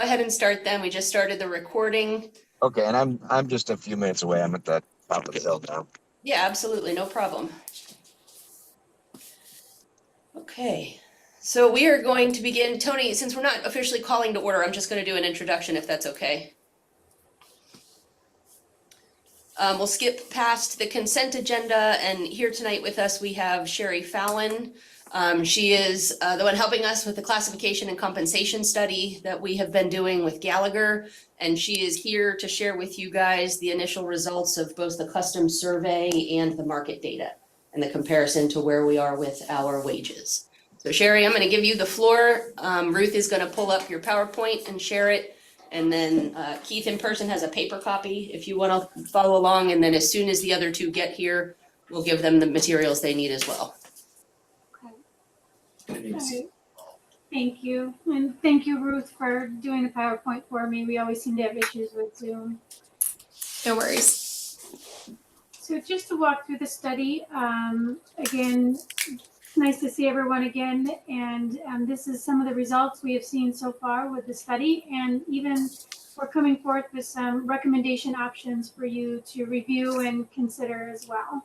Go ahead and start then. We just started the recording. Okay, and I'm just a few minutes away. I'm at the top of the hill now. Yeah, absolutely, no problem. Okay, so we are going to begin. Tony, since we're not officially calling to order, I'm just going to do an introduction if that's okay. We'll skip past the consent agenda, and here tonight with us we have Sherry Fallon. She is the one helping us with the classification and compensation study that we have been doing with Gallagher, and she is here to share with you guys the initial results of both the custom survey and the market data and the comparison to where we are with our wages. So Sherry, I'm going to give you the floor. Ruth is going to pull up your PowerPoint and share it. And then Keith in person has a paper copy if you want to follow along. And then as soon as the other two get here, we'll give them the materials they need as well. Okay. All right. Thank you. And thank you, Ruth, for doing the PowerPoint for me. We always seem to have issues with Zoom. No worries. So just to walk through the study, again, nice to see everyone again. And this is some of the results we have seen so far with the study. And even we're coming forth with some recommendation options for you to review and consider as well.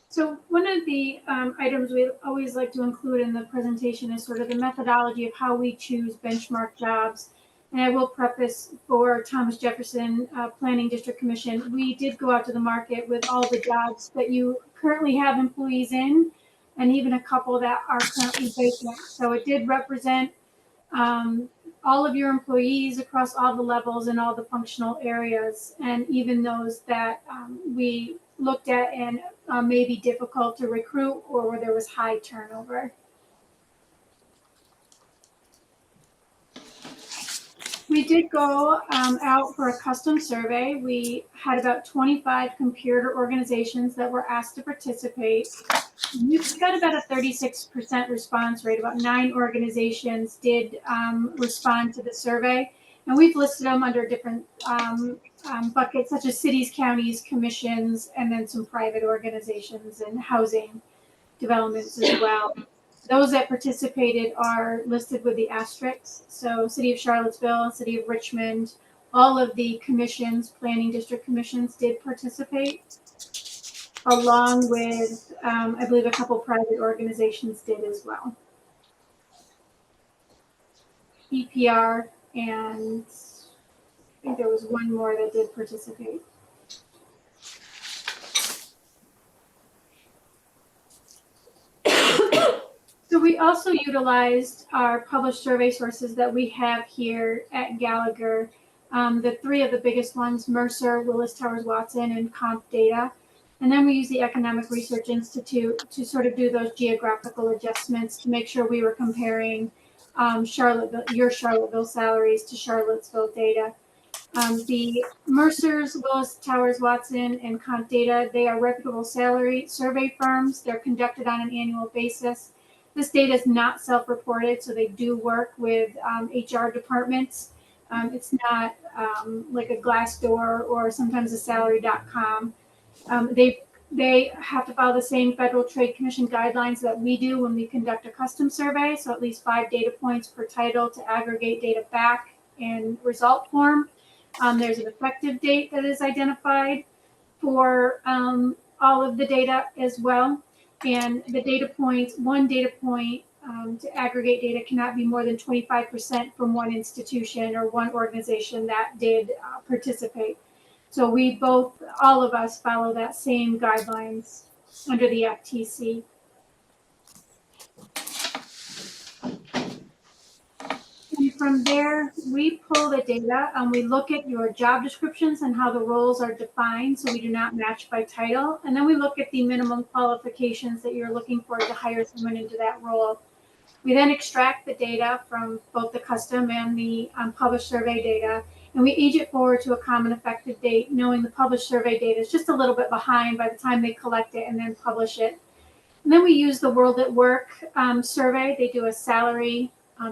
So one of the items we always like to include in the presentation is sort of the methodology of how we choose benchmark jobs. And I will preface for Thomas Jefferson Planning District Commission, we did go out to the market with all the jobs that you currently have employees in, and even a couple that are currently vacant. So it did represent all of your employees across all the levels and all the functional areas, and even those that we looked at and may be difficult to recruit or where there was high turnover. We did go out for a custom survey. We had about 25 computer organizations that were asked to participate. We got about a 36% response rate. About 9 organizations did respond to the survey. And we've listed them under different buckets, such as cities, counties, commissions, and then some private organizations and housing developments as well. Those that participated are listed with the asterisks. So City of Charlottesville, City of Richmond, all of the commissions, planning district commissions did participate, along with, I believe a couple private organizations did as well. EPR, and I think there was one more that did participate. So we also utilized our published survey sources that we have here at Gallagher. The 3 of the biggest ones, Mercer, Willis Towers Watson, and Comp Data. And then we use the Economic Research Institute to sort of do those geographical adjustments to make sure we were comparing your Charlottesville salaries to Charlottesville data. The Mercer's, Willis Towers Watson, and Comp Data, they are reputable salary survey firms. They're conducted on an annual basis. This data is not self-reported, so they do work with HR departments. It's not like a Glassdoor or sometimes a salary.com. They have to follow the same Federal Trade Commission guidelines that we do when we conduct a custom survey, so at least 5 data points per title to aggregate data back in result form. There's an effective date that is identified for all of the data as well. And the data points, one data point to aggregate data cannot be more than 25% from one institution or one organization that did participate. So we both, all of us, follow that same guidelines under the FTC. And from there, we pull the data and we look at your job descriptions and how the roles are defined, so we do not match by title. And then we look at the minimum qualifications that you're looking for to hire someone into that role. We then extract the data from both the custom and the published survey data, and we age it forward to a common effective date, knowing the published survey data is just a little bit behind by the time they collect it and then publish it. And then we use the World at Work survey. They do a salary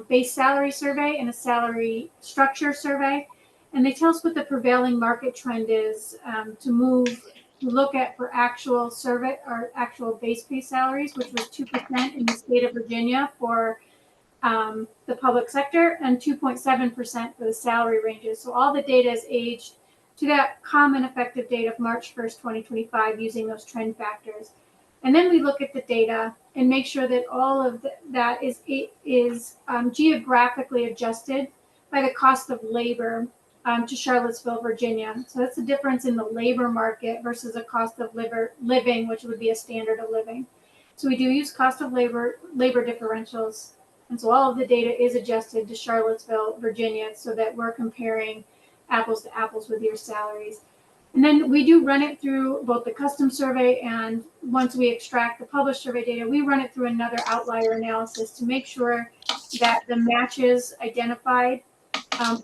base salary survey and a salary structure survey, and they tell us what the prevailing market trend is to move we look at for actual survey or actual base pay salaries, which was 2% in the state of Virginia for the public sector and 2.7% for the salary ranges. So all the data is aged to that common effective date of March 1st, 2025, using those trend factors. And then we look at the data and make sure that all of that is geographically adjusted by the cost of labor to Charlottesville, Virginia. So that's the difference in the labor market versus a cost of living, which would be a standard of living. So we do use cost of labor differentials. And so all of the data is adjusted to Charlottesville, Virginia, so that we're comparing apples to apples with your salaries. And then we do run it through both the custom survey, and once we extract the published survey data, we run it through another outlier analysis to make sure that the matches identified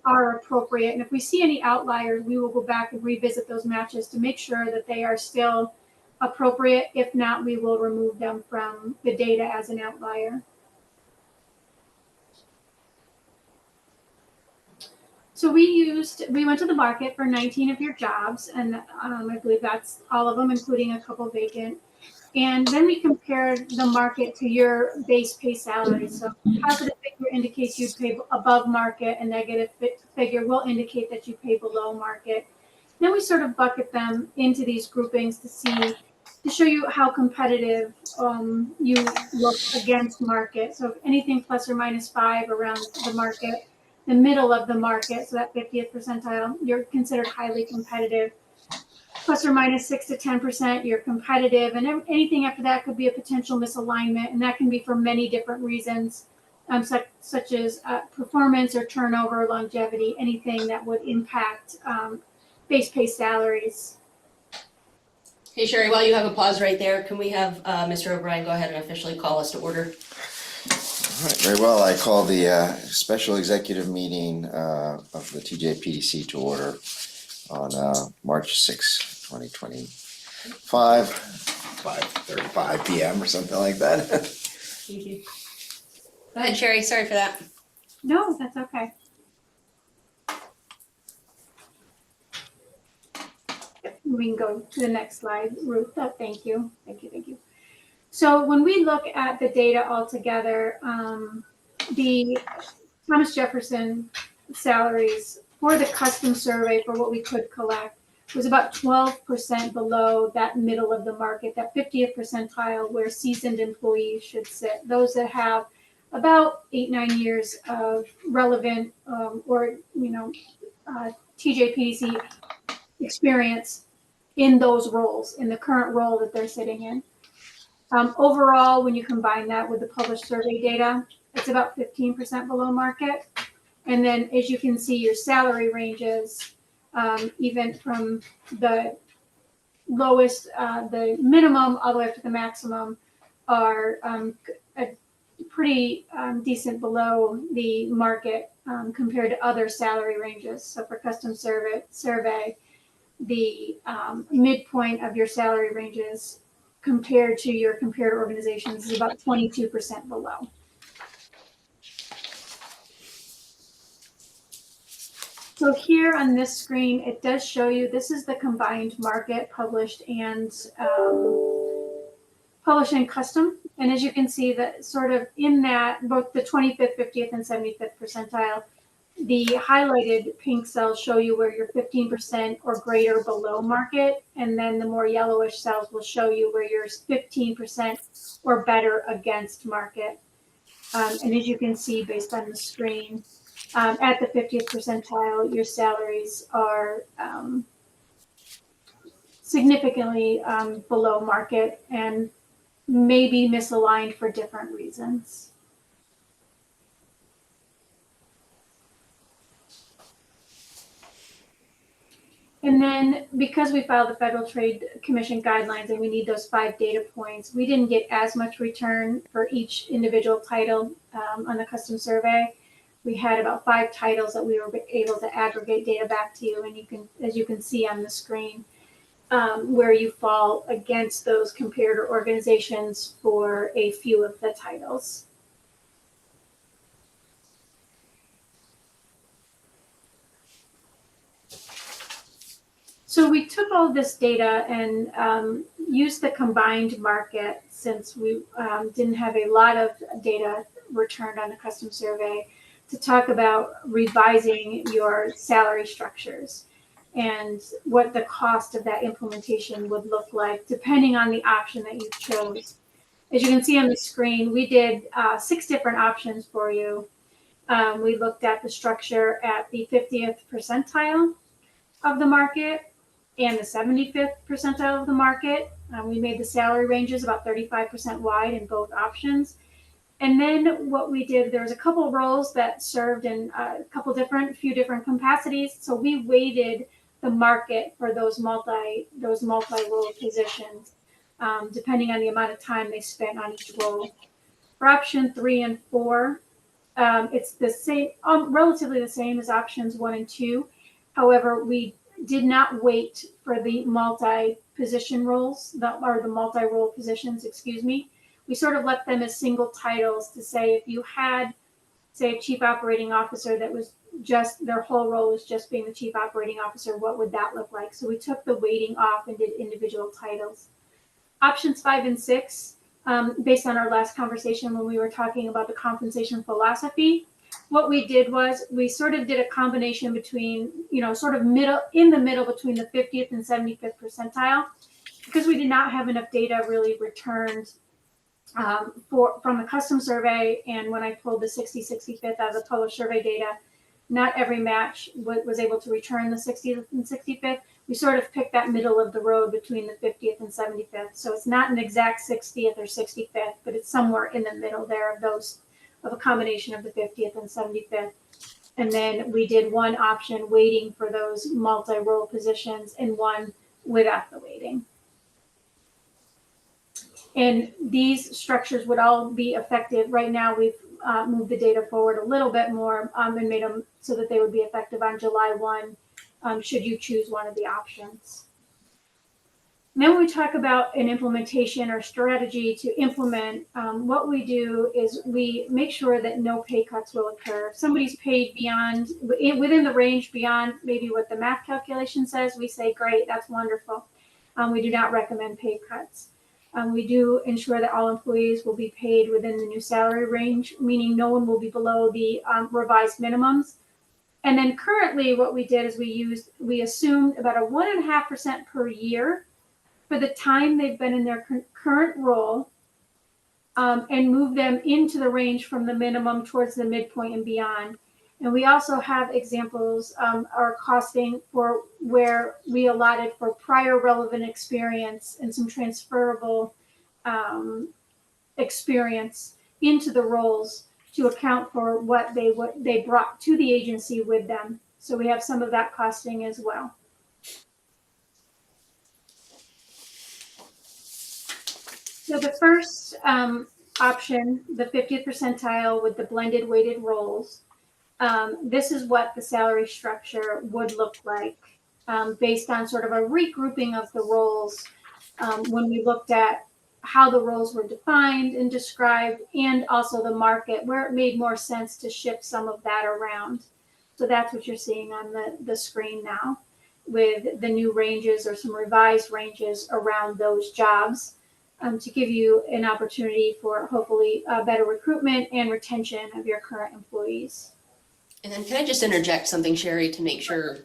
are appropriate. And if we see any outliers, we will go back and revisit those matches to make sure that they are still appropriate. If not, we will remove them from the data as an outlier. So we went to the market for 19 of your jobs, and I believe that's all of them, including a couple vacant. And then we compared the market to your base pay salary. So positive figure indicates you pay above market, and negative figure will indicate that you pay below market. Then we sort of bucket them into these groupings to show you how competitive you look against market. So if anything plus or minus 5 around the market, the middle of the market, so that 50th percentile, you're considered highly competitive. Plus or minus 6 to 10%, you're competitive, and anything after that could be a potential misalignment, and that can be for many different reasons, such as performance or turnover, longevity, anything that would impact base pay salaries. Hey, Sherry, while you have a pause right there, can we have Mr. O'Brien go ahead and officially call us to order? All right, very well. I call the special executive meeting of the TJPDC to order on March 6, 2025, 5:35 p.m. or something like that. Thank you. Go ahead, Sherry. Sorry for that. No, that's okay. We can go to the next slide, Ruth. Thank you. Thank you. So when we look at the data altogether, the Thomas Jefferson salaries for the custom survey for what we could collect was about 12% below that middle of the market, that 50th percentile where seasoned employees should sit. Those that have about 8-9 years of relevant TJPDC experience in those roles, in the current role that they're sitting in. Overall, when you combine that with the published survey data, it's about 15% below market. And then as you can see, your salary ranges, even from the lowest, the minimum all the way up to the maximum, are pretty decent below the market compared to other salary ranges. So for custom survey, the midpoint of your salary ranges compared to your compared organizations is about 22% below. So here on this screen, it does show you, this is the combined market published and custom. And as you can see, that sort of in that, both the 25th, 50th, and 75th percentile, the highlighted pink cells show you where you're 15% or greater below market. And then the more yellowish cells will show you where you're 15% or better against market. And as you can see based on the screen, at the 50th percentile, your salaries are significantly below market and maybe misaligned for different reasons. And then because we filed the Federal Trade Commission guidelines and we need those 5 data points, we didn't get as much return for each individual title on the custom survey. We had about 5 titles that we were able to aggregate data back to you, and you can, as you can see on the screen, where you fall against those comparator organizations for a few of the titles. So we took all this data and used the combined market, since we didn't have a lot of data returned on the custom survey, to talk about revising your salary structures and what the cost of that implementation would look like, depending on the option that you chose. As you can see on the screen, we did 6 different options for you. We looked at the structure at the 50th percentile of the market and the 75th percentile of the market. We made the salary ranges about 35% wide in both options. And then what we did, there was a couple roles that served in a few different capacities. So we weighted the market for those multi-role positions, depending on the amount of time they spent on each role. For option 3 and 4, it's the same, relatively the same as options 1 and 2. However, we did not wait for the multi-position roles, or the multi-role positions, excuse me. We sort of left them as single titles to say, if you had, say, a chief operating officer that was just, their whole role was just being the chief operating officer, what would that look like? So we took the weighting off and did individual titles. Options 5 and 6, based on our last conversation when we were talking about the compensation philosophy, what we did was we sort of did a combination between, sort of in the middle between the 50th and 75th percentile, because we did not have enough data really returned from the custom survey. And when I pulled the 65th out of the published survey data, not every match was able to return the 60th and 65th. We sort of picked that middle of the road between the 50th and 75th. So it's not an exact 60th or 65th, but it's somewhere in the middle there of a combination of the 50th and 75th. And then we did one option waiting for those multi-role positions and one without the waiting. And these structures would all be effective. Right now, we've moved the data forward a little bit more and made them so that they would be effective on July 1, should you choose one of the options. And then when we talk about an implementation or strategy to implement, what we do is we make sure that no pay cuts will occur. If somebody's paid within the range beyond maybe what the math calculation says, we say, great, that's wonderful. We do not recommend pay cuts. We do ensure that all employees will be paid within the new salary range, meaning no one will be below the revised minimums. And then currently what we did is we assumed about a 1.5% per year for the time they've been in their current role, and move them into the range from the minimum towards the midpoint and beyond. And we also have examples or costing for where we allotted for prior relevant experience and some transferable experience into the roles to account for what they brought to the agency with them. So we have some of that costing as well. So the first option, the 50th percentile with the blended weighted roles, this is what the salary structure would look like based on sort of a regrouping of the roles when we looked at how the roles were defined and described, and also the market where it made more sense to shift some of that around. So that's what you're seeing on the screen now, with the new ranges or some revised ranges around those jobs, to give you an opportunity for hopefully better recruitment and retention of your current employees. And then can I just interject something, Sherry, to make sure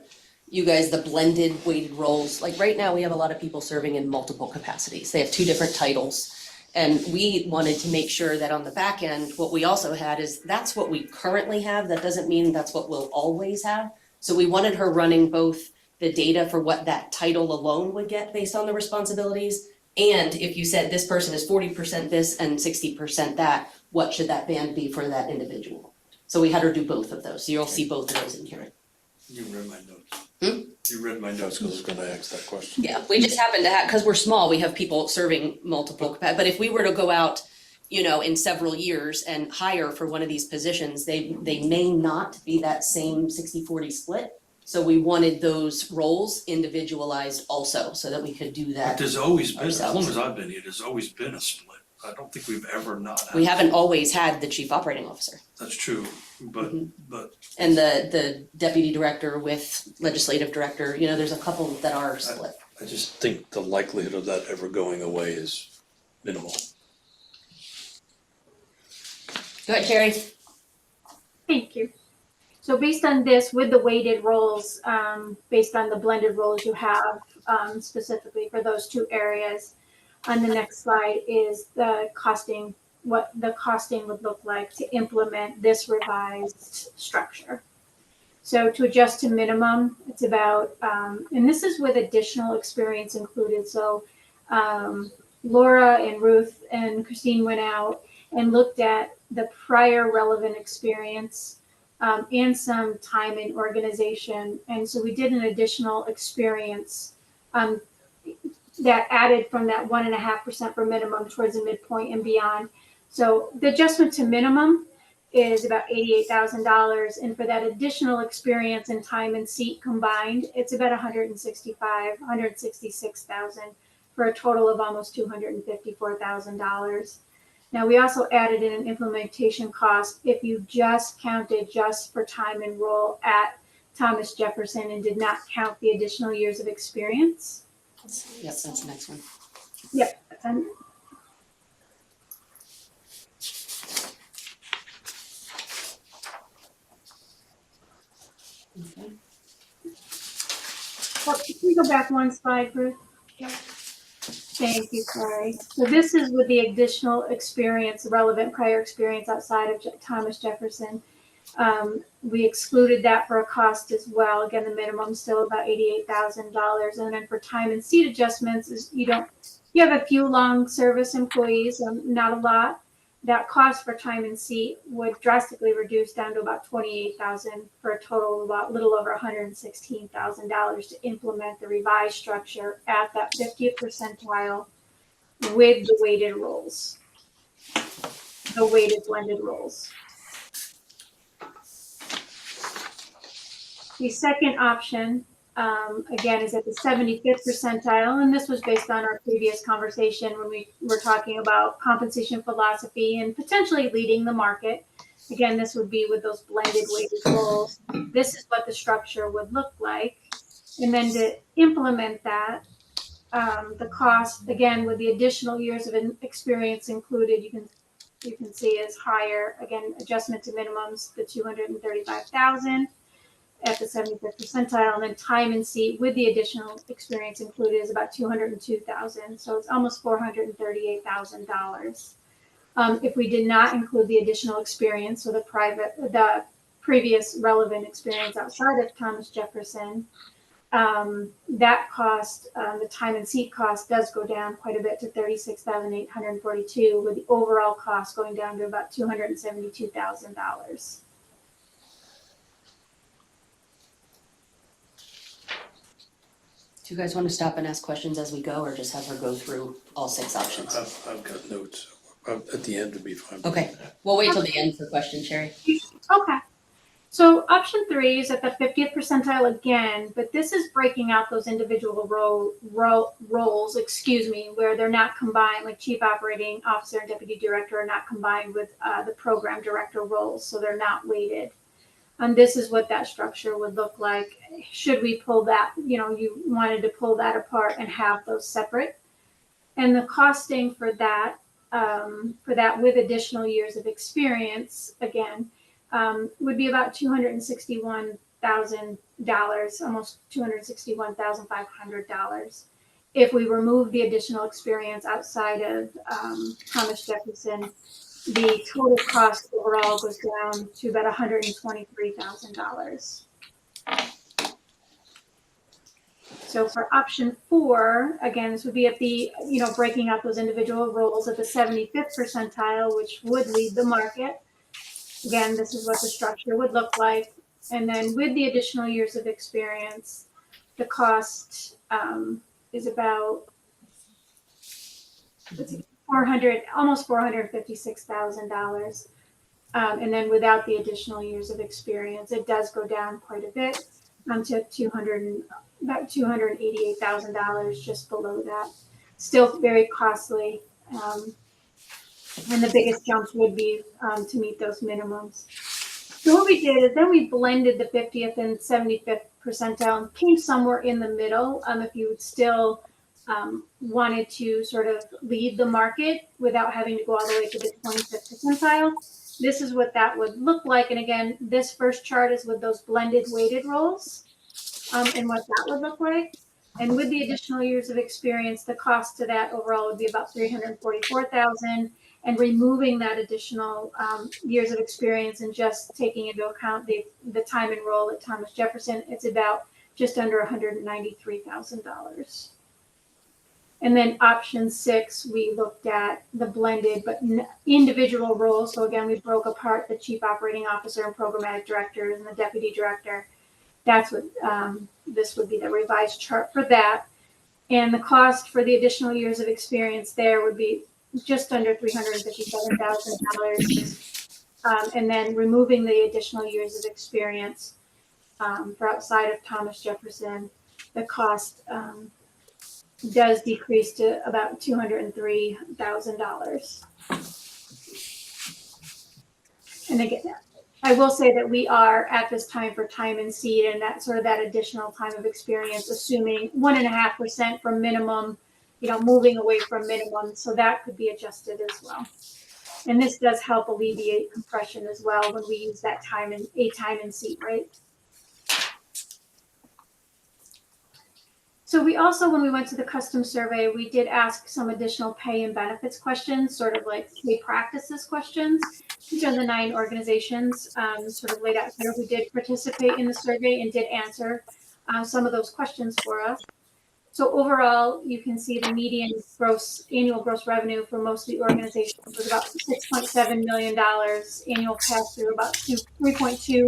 you guys, the blended weighted roles, like right now we have a lot of people serving in multiple capacities. They have 2 different titles. And we wanted to make sure that on the back end, what we also had is that's what we currently have. That doesn't mean that's what we'll always have. So we wanted her running both the data for what that title alone would get based on the responsibilities. And if you said this person is 40% this and 60% that, what should that band be for that individual? So we had her do both of those. So you'll see both of those in here. You read my notes. Hmm? You read my notes because I was gonna ask that question. Yeah, we just happen to have, because we're small, we have people serving multiple, but if we were to go out, in several years and hire for one of these positions, they may not be that same 60-40 split. So we wanted those roles individualized also, so that we could do But that. there's always been, as long ourselves. as I've been here, there's always been a split. I don't think we've ever not had. We haven't always had the chief operating officer. That's true. but, but And the deputy director with legislative director, you know, there's a couple that are split. I just think the likelihood of that ever going away is minimal. Go ahead, Sherry. Thank you. So based on this, with the weighted rolls, based on the blended rolls you have, specifically for those two areas, on the next slide is the costing, what the costing would look like to implement this revised structure. So to adjust to minimum, it's about, and this is with additional experience included. So Laura and Ruth and Christine went out and looked at the prior relevant experience and some time in organization. And so we did an additional experience that added from that 1.5% for minimum towards the midpoint and beyond. So the adjustment to minimum is about $88,000. And for that additional experience and time and seat combined, it's about $166,000 for a total of almost $254,000. Now, we also added in an implementation cost if you just counted just for time and role at Thomas Jefferson and did not count the additional years of experience. Yep, that's the next one. Yep. Okay. Well, can we go back one slide, Ruth? Yeah. Thank you, sorry. So this is with the additional experience, relevant prior experience outside of Thomas Jefferson. We excluded that for a cost as well. Again, the minimum still about $88,000. And then for time and seat adjustments is you have a few long service employees, not a lot. That cost for time and seat would drastically reduce down to about $28,000 for a total of about little over $116,000 to implement the revised structure at that 50th percentile with the weighted rolls, the weighted blended rolls. The second option, again, is at the 75th percentile, and this was based on our previous conversation when we were talking about compensation philosophy and potentially leading the market. Again, this would be with those blended weighted rolls. This is what the structure would look like. And then to implement that, the cost, again, with the additional years of experience included, you can see is higher. Again, adjustment to minimums, the $235,000. At the 75th percentile, and then time and seat with the additional experience included is about $202,000. So it's almost $438,000. If we did not include the additional experience, so the previous relevant experience outside of Thomas Jefferson, that cost, the time and seat cost does go down quite a bit to $36,842, with the overall cost going down to about $272,000. Do you guys want to stop and ask questions as we go, or just have her go through all 6 options? I've got notes, at the end would be fine. Okay, we'll wait till the end for questions, Sherry. Okay. So option 3 is at the 50th percentile again, but this is breaking out those individual roles, where they're not combined, like chief operating officer and deputy director are not combined with the program director roles, so they're not weighted. And this is what that structure would look like. Should we pull that, you wanted to pull that apart and have those separate. And the costing for that with additional years of experience, again, would be about $261,000, almost $261,500. If we remove the additional experience outside of Thomas Jefferson, the total cost overall goes down to about $123,000. So for option 4, again, this would be at the, breaking out those individual roles at the 75th percentile, which would lead the market. Again, this is what the structure would look like. And then with the additional years of experience, the cost is about almost $456,000. And then without the additional years of experience, it does go down quite a bit to about $288,000, just below that. Still very costly. And the biggest jumps would be to meet those minimums. So what we did is then we blended the 50th and 75th percentile and came somewhere in the middle. If you still wanted to sort of lead the market without having to go all the way to the 25th percentile, this is what that would look like. And again, this first chart is with those blended weighted roles and what that would look like. And with the additional years of experience, the cost to that overall would be about $344,000. And removing that additional years of experience and just taking into account the time and role at Thomas Jefferson, it's about just under $193,000. And then option 6, we looked at the blended but individual roles. So again, we broke apart the chief operating officer and programmatic directors and the deputy director. That's what this would be the revised chart for that. And the cost for the additional years of experience there would be just under $357,000. And then removing the additional years of experience for outside of Thomas Jefferson, the cost does decrease to about $203,000. And again, I will say that we are at this time for time and seed and that sort of that additional time of experience, assuming 1.5% from minimum, moving away from minimum. So that could be adjusted as well. And this does help alleviate compression as well when we use that time and seat rate. So we also, when we went to the custom survey, we did ask some additional pay and benefits questions, sort of like pay practices questions. These are the 9 organizations sort of laid out here who did participate in the survey and did answer some of those questions for us. So overall, you can see the median annual gross revenue for most of the organizations was about $6.7 million, annual pass-through about $3.2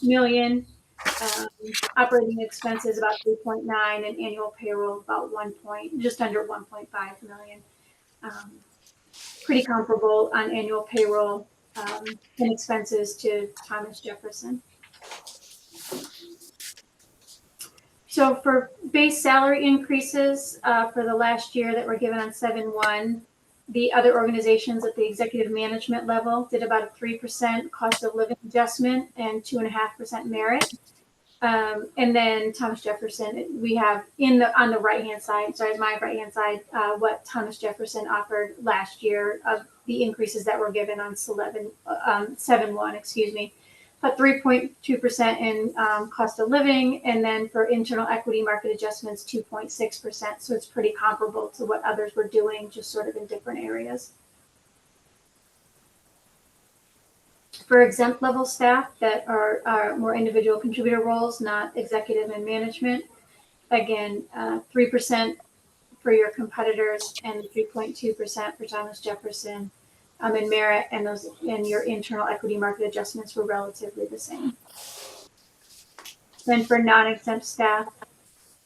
million. Operating expenses about 3.9 and annual payroll about just under 1.5 million. Pretty comparable on annual payroll and expenses to Thomas Jefferson. So for base salary increases for the last year that were given on 7/1, the other organizations at the executive management level did about a 3% cost of living adjustment and 2.5% merit. And then Thomas Jefferson, we have on the right-hand side, my right-hand side, what Thomas Jefferson offered last year of the increases that were given on 7/1, but 3.2% in cost of living, and then for internal equity market adjustments, 2.6%. So it's pretty comparable to what others were doing, just sort of in different areas. For exempt level staff that are more individual contributor roles, not executive and management, again, 3% for your competitors and 3.2% for Thomas Jefferson in merit, and your internal equity market adjustments were relatively the same. Then for non-exempt staff,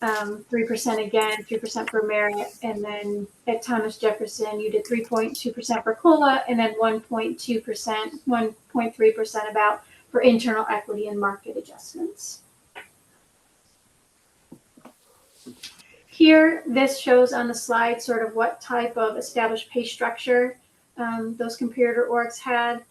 3% again, 3% for merit, and then at Thomas Jefferson, you did 3.2% for COLA, and then 1.3% about for internal equity and market adjustments. Here, this shows on the slide sort of what type of established pay structure those comparator orgs had.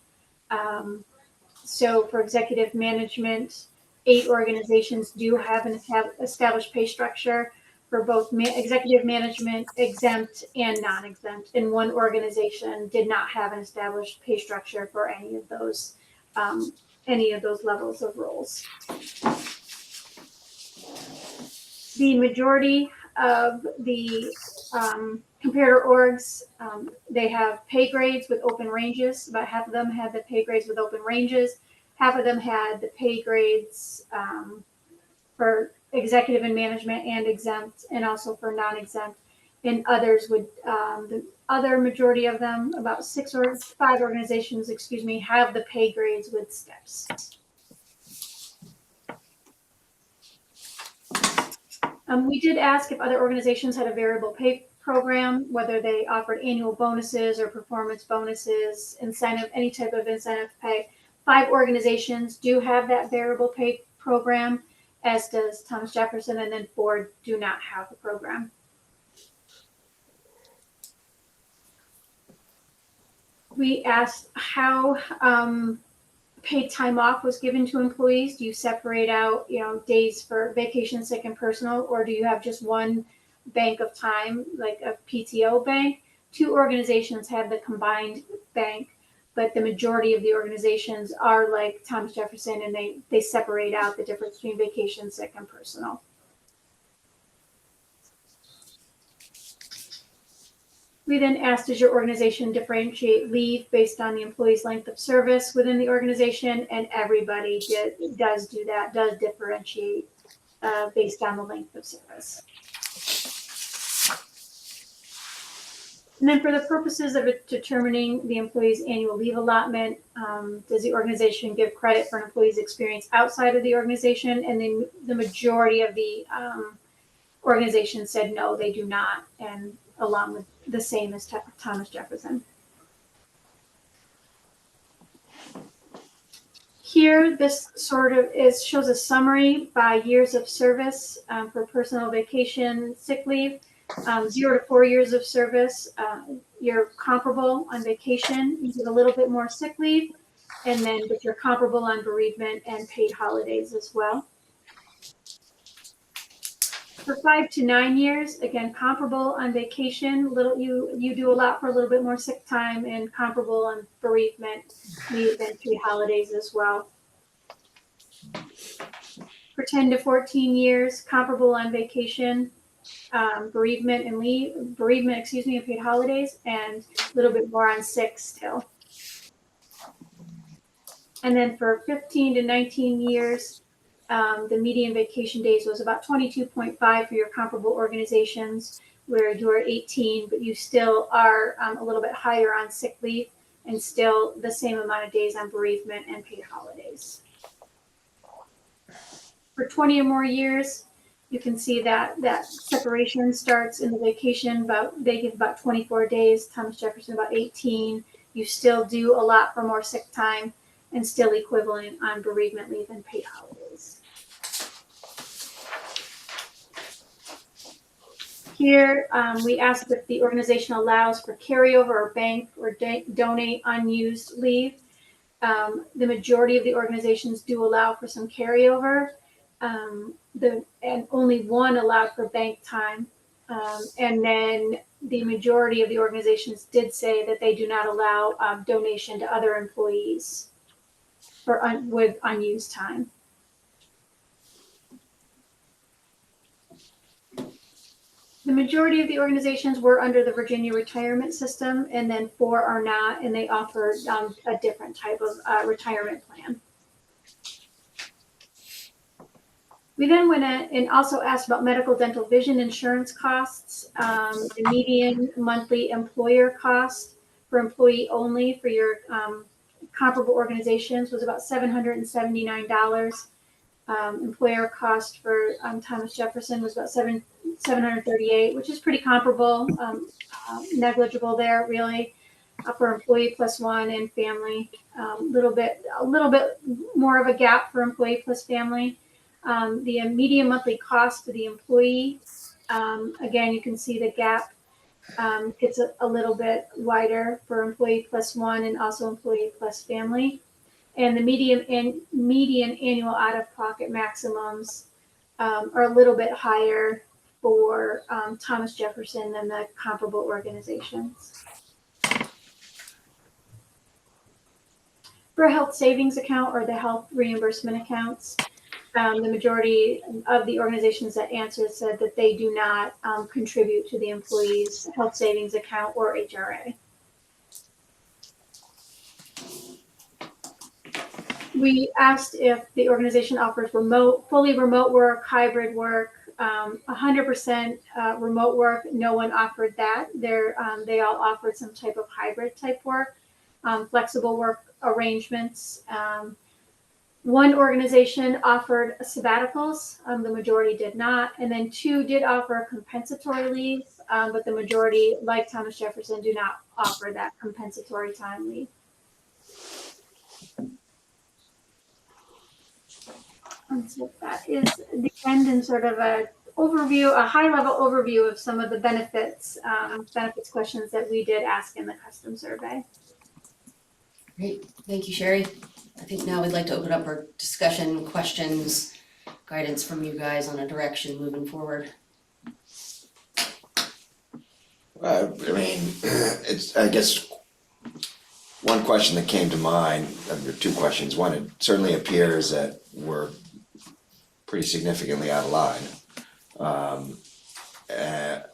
So for executive management, 8 organizations do have an established pay structure for both executive management, exempt and non-exempt. And 1 organization did not have an established pay structure for any of those levels of roles. The majority of the comparator orgs, they have pay grades with open ranges. About half of them had the pay grades with open ranges. Half of them had the pay grades for executive and management and exempt, and also for non-exempt. And others would, the other majority of them, about 5 organizations, have the pay grades with steps. We did ask if other organizations had a variable pay program, whether they offered annual bonuses or performance bonuses, any type of incentive pay. 5 organizations do have that variable pay program, as does Thomas Jefferson, and then 4 do not have a program. We asked how paid time off was given to employees? Do you separate out, days for vacation, sick, and personal, or do you have just one bank of time, like a PTO bank? Two organizations have the combined bank, but the majority of the organizations are like Thomas Jefferson, and they separate out the difference between vacation, sick, and personal. We then asked, does your organization differentiate leave based on the employee's length of service within the organization? And everybody does do that, does differentiate based on the length of service. And then for the purposes of determining the employee's annual leave allotment, does the organization give credit for an employee's experience outside of the organization? And then the majority of the organizations said no, they do not, and along with the same as Thomas Jefferson. Here, this sort of shows a summary by years of service for personal, vacation, sick leave. 0 to 4 years of service, you're comparable on vacation. You get a little bit more sick leave, but you're comparable on bereavement and paid holidays as well. For 5 to 9 years, again, comparable on vacation. You do a lot for a little bit more sick time, and comparable on bereavement, leave, and paid holidays as well. For 10 to 14 years, comparable on vacation, bereavement, and paid holidays, and a little bit more on sick still. And then for 15 to 19 years, the median vacation days was about 22.5 for your comparable organizations, where you are 18, but you still are a little bit higher on sick leave, and still the same amount of days on bereavement and paid holidays. For 20 or more years, you can see that separation starts in the vacation. They give about 24 days. Thomas Jefferson about 18. You still do a lot for more sick time, and still equivalent on bereavement leave and paid holidays. Here, we asked if the organization allows for carryover or bank or donate unused leave. The majority of the organizations do allow for some carryover, and only one allowed for bank time. And then the majority of the organizations did say that they do not allow donation to other employees with unused time. The majority of the organizations were under the Virginia retirement system, and then 4 are not, and they offered a different type of retirement plan. We then went and also asked about medical, dental, vision insurance costs. The median monthly employer cost for employee only for your comparable organizations was about $779. Employer cost for Thomas Jefferson was about $738, which is pretty comparable, negligible there really, for employee plus one and family. A little bit more of a gap for employee plus family. The median monthly cost for the employee, again, you can see the gap gets a little bit wider for employee plus one and also employee plus family. And the median annual out-of-pocket maximums are a little bit higher for Thomas Jefferson than the comparable organizations. For a health savings account or the health reimbursement accounts, the majority of the organizations that answered said that they do not contribute to the employee's health savings account or HRA. We asked if the organization offers fully remote work, hybrid work, 100% remote work. No one offered that. They all offered some type of hybrid type work, flexible work arrangements. One organization offered sabbaticals, the majority did not, and then 2 did offer compensatory leave, but the majority, like Thomas Jefferson, do not offer that compensatory time leave. And so that is the end and sort of a high-level overview of some of the benefits questions that we did ask in the custom survey. Great, thank you, Sherry. I think now we'd like to open up our discussion, questions, guidance from you guys on a direction moving forward. I mean, I guess, one question that came to mind, or two questions. One, it certainly appears that we're pretty significantly out of line.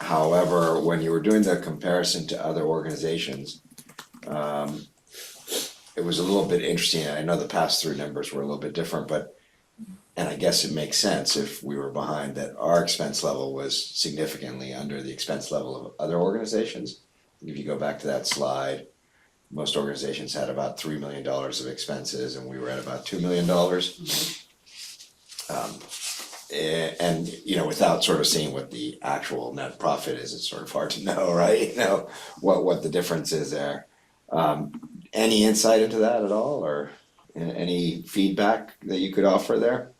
However, when you were doing the comparison to other organizations, it was a little bit interesting. I know the pass-through numbers were a little bit different, but, and I guess it makes sense if we were behind, that our expense level was significantly under the expense level of other organizations. If you go back to that slide, most organizations had about $3 million of expenses and we were at about $2 million. And, you know, without sort of seeing what the actual net profit is, it's sort of hard to know, right? You know, what the difference is there. Any insight into that at all, or any feedback that you could offer there?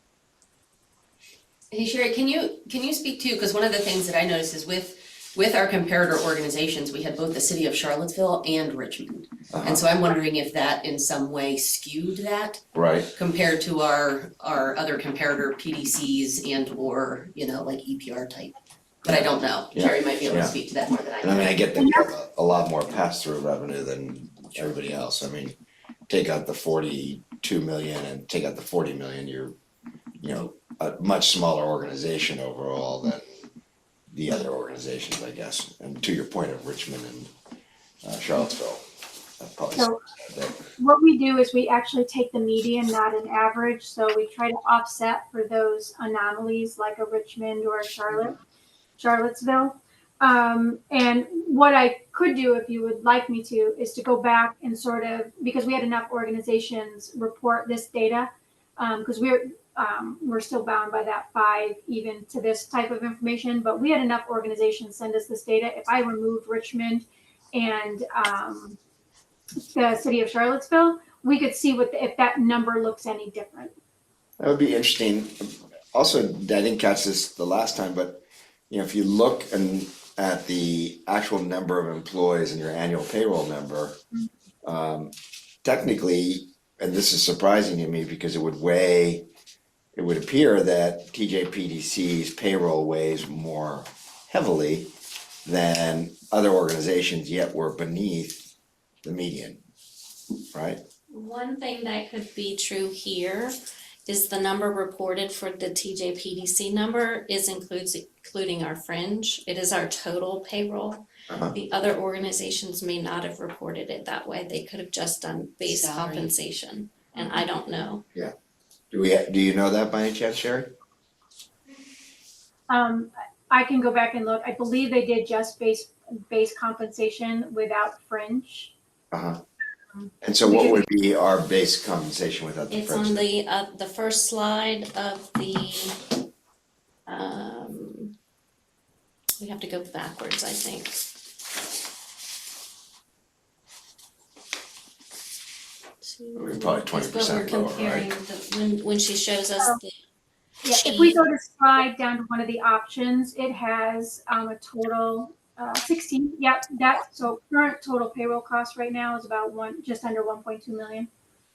Hey Sherry, can you speak to, because one of the things that I noticed is with our comparator organizations, we had both the City of Charlottesville and Richmond. And so I'm wondering if that in some way skewed that Right. compared to our other comparator PDCs and or, you know, like EPR type. But I don't know. Yeah. Sherry might be able to Yeah. speak to that more than I And I can. mean, I get that you have a lot more pass-through revenue than everybody else. I mean, take out the 42 million and take out the 40 million, you're, you know, a much smaller organization overall than the other organizations, I guess. And to your point of Richmond and Charlottesville, that probably. So what we do is we actually take the median, not an average. So we try to offset for those anomalies like a Richmond or a Charlottesville. And what I could do, if you would like me to, is to go back and sort of, because we had enough organizations report this data, because we're still bound by that 5 even to this type of information, but we had enough organizations send us this data. If I removed Richmond and the City of Charlottesville, we could see if that number looks any different. That would be interesting. Also, I didn't catch this the last time, but you know, if you look at the actual number of employees and your annual payroll number, technically, and this is surprising to me because it would appear that TJPDC's payroll weighs more heavily than other organizations, yet we're beneath the median, right? One thing that could be true here is the number reported for the TJPDC number including our fringe. It is our total payroll. Uh-huh. The other organizations may not have reported it that way. They could have just done base Salary. compensation, and I don't know. Do you know that by any chance, Sherry? I can go back and look. I believe they did just base compensation without fringe. Uh-huh. And so what would be our base compensation without the It's fringe? on the first slide of the, we have to go backwards, I think. We're probably 20% lower, right? When she shows us the. Yeah, if we go to slide down to one of the options, it has a total 16. Yep, so current total payroll cost right now is about just under 1.2 million.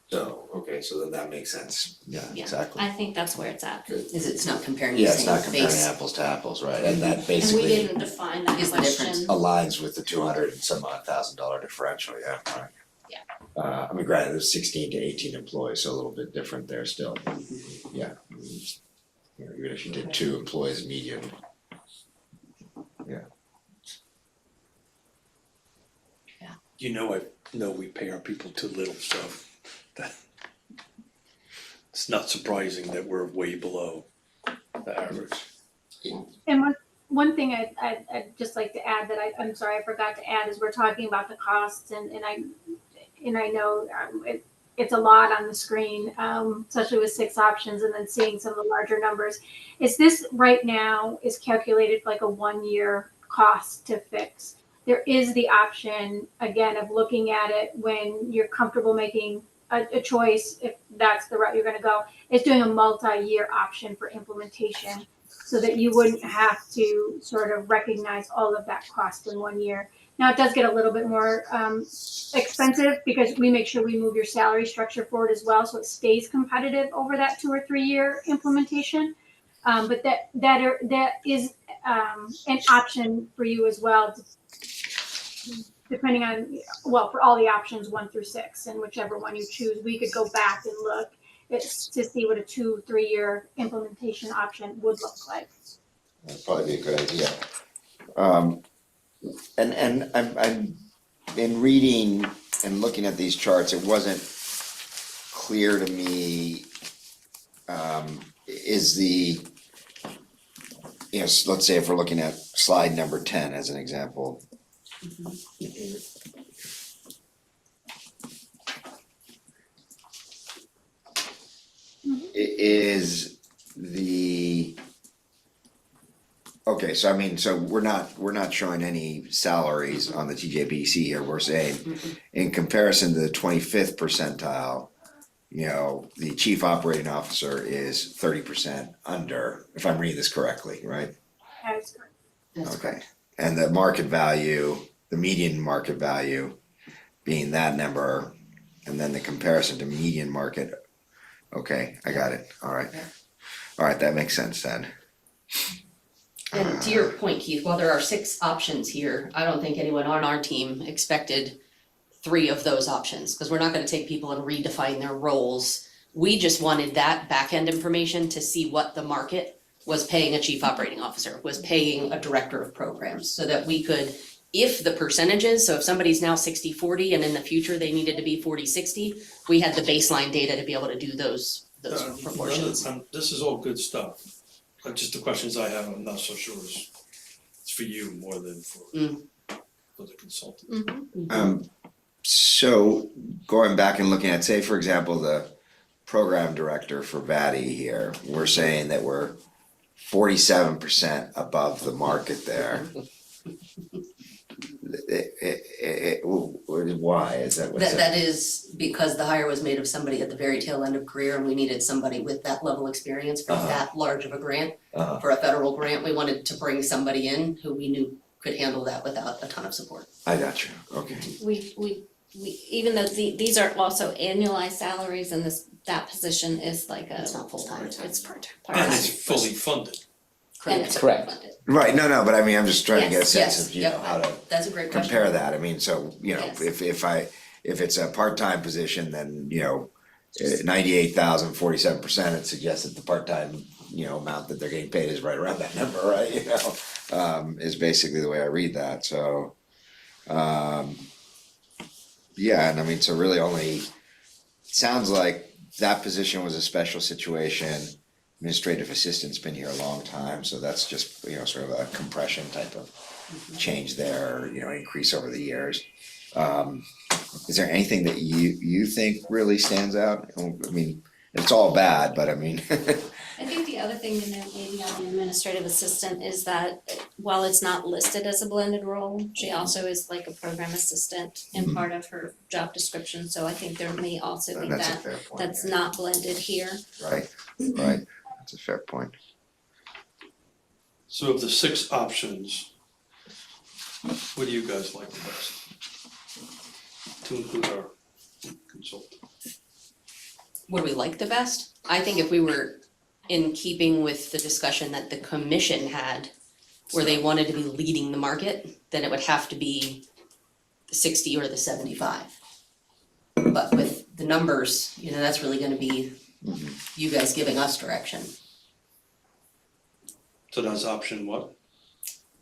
So, okay, so then that makes sense. Yeah, Yeah, exactly. I think that's where it's at. Good. It's not comparing the Yeah, it's same not comparing base. apples to apples, right? And that And we basically didn't define that Is the difference. question. aligns with the 200 and some odd $1,000 differential, yeah, right? Yeah. I mean, granted, there's 16 to 18 employees, so a little bit different there still. Yeah. You know, even if you did 2 employees median. You know, I know we pay our people too little, so that it's not surprising that we're way below the average. And one thing I'd just like to add that I'm sorry I forgot to add is we're talking about the costs and I know it's a lot on the screen, especially with 6 options and then seeing some of the larger numbers. Is this right now is calculated like a 1-year cost to fix? There is the option, again, of looking at it when you're comfortable making a choice, if that's the route you're going to go. It's doing a multi-year option for implementation so that you wouldn't have to sort of recognize all of that cost in 1 year. Now, it does get a little bit more expensive because we make sure we move your salary structure forward as well, so it stays competitive over that 2 or 3 year implementation. But that is an option for you as well, depending on, well, for all the options 1 through 6, and whichever one you choose, we could go back and look to see what a 2-3 year implementation option would look like. That'd probably be a good idea. And I'm in reading and looking at these charts, it wasn't clear to me, is the, yes, let's say if we're looking at slide number 10 as an example. Is the, okay, so I mean, so we're not showing any salaries on the TJPDC here, we're saying in comparison to the 25th percentile, you know, the chief operating officer is 30% under, if I'm reading this correctly, right? That is correct. That's Okay, and the market value, the median market value being that number, and then the comparison to median market, okay, I got it, alright. Alright, that makes sense then. And to your point, Keith, while there are 6 options here, I don't think anyone on our team expected 3 of those options, because we're not gonna take people and redefine their roles. We just wanted that back-end information to see what the market was paying a chief operating officer, was paying a director of programs, so that we could, if the percentages, so if somebody's now 60-40 and in the future they needed to be 40-60, we had the baseline data to be able to do those proportions. This is all good stuff. Just the questions I have, I'm not so sure it's for you more than for the consultant. So going back and looking at, say for example, the program director for VATI here, we're saying that we're 47% above the market there. Why is that? That is because the hire was made of somebody at the very tail end of career, and we needed somebody with that level experience for that large of a grant. For a federal grant, we wanted to bring somebody in who we knew could handle that without a ton of support. I got you, okay. We even though these are also annualized salaries, and that position is like a. It's not full-time. It's part-time. And it's fully funded. And it's Correct. funded. Right, no, but I mean, I'm just trying to get a sense Yes, of, you know, yep. how to That's a great question. compare that, I mean, so, you know, Yes. if it's a part-time position, then, you know, 98,000, 47%, it suggests that the part-time, you know, amount that they're getting paid is right around that number, right, you know? Is basically the way I read that, so, yeah, and I mean, so really only, sounds like that position was a special situation. Administrative assistant's been here a long time, so that's just, you know, sort of a compression type of change there, you know, increase over the years. Is there anything that you think really stands out? I mean, it's all bad, but I mean. I think the other thing to note maybe on the administrative assistant is that while it's not listed as a blended role, she also is like a program assistant in part of her job description, so I think there may also be That's a that, fair point, that's yeah. not blended here. Right, that's a fair point. So of the 6 options, what do you guys like the best? To include our consultant. What do we like the best? I think if we were in keeping with the discussion that the commission had, where they wanted to be leading the market, then it would have to be the 60 or the 75. But with the numbers, you know, that's really gonna be you guys giving us direction. So that's option what?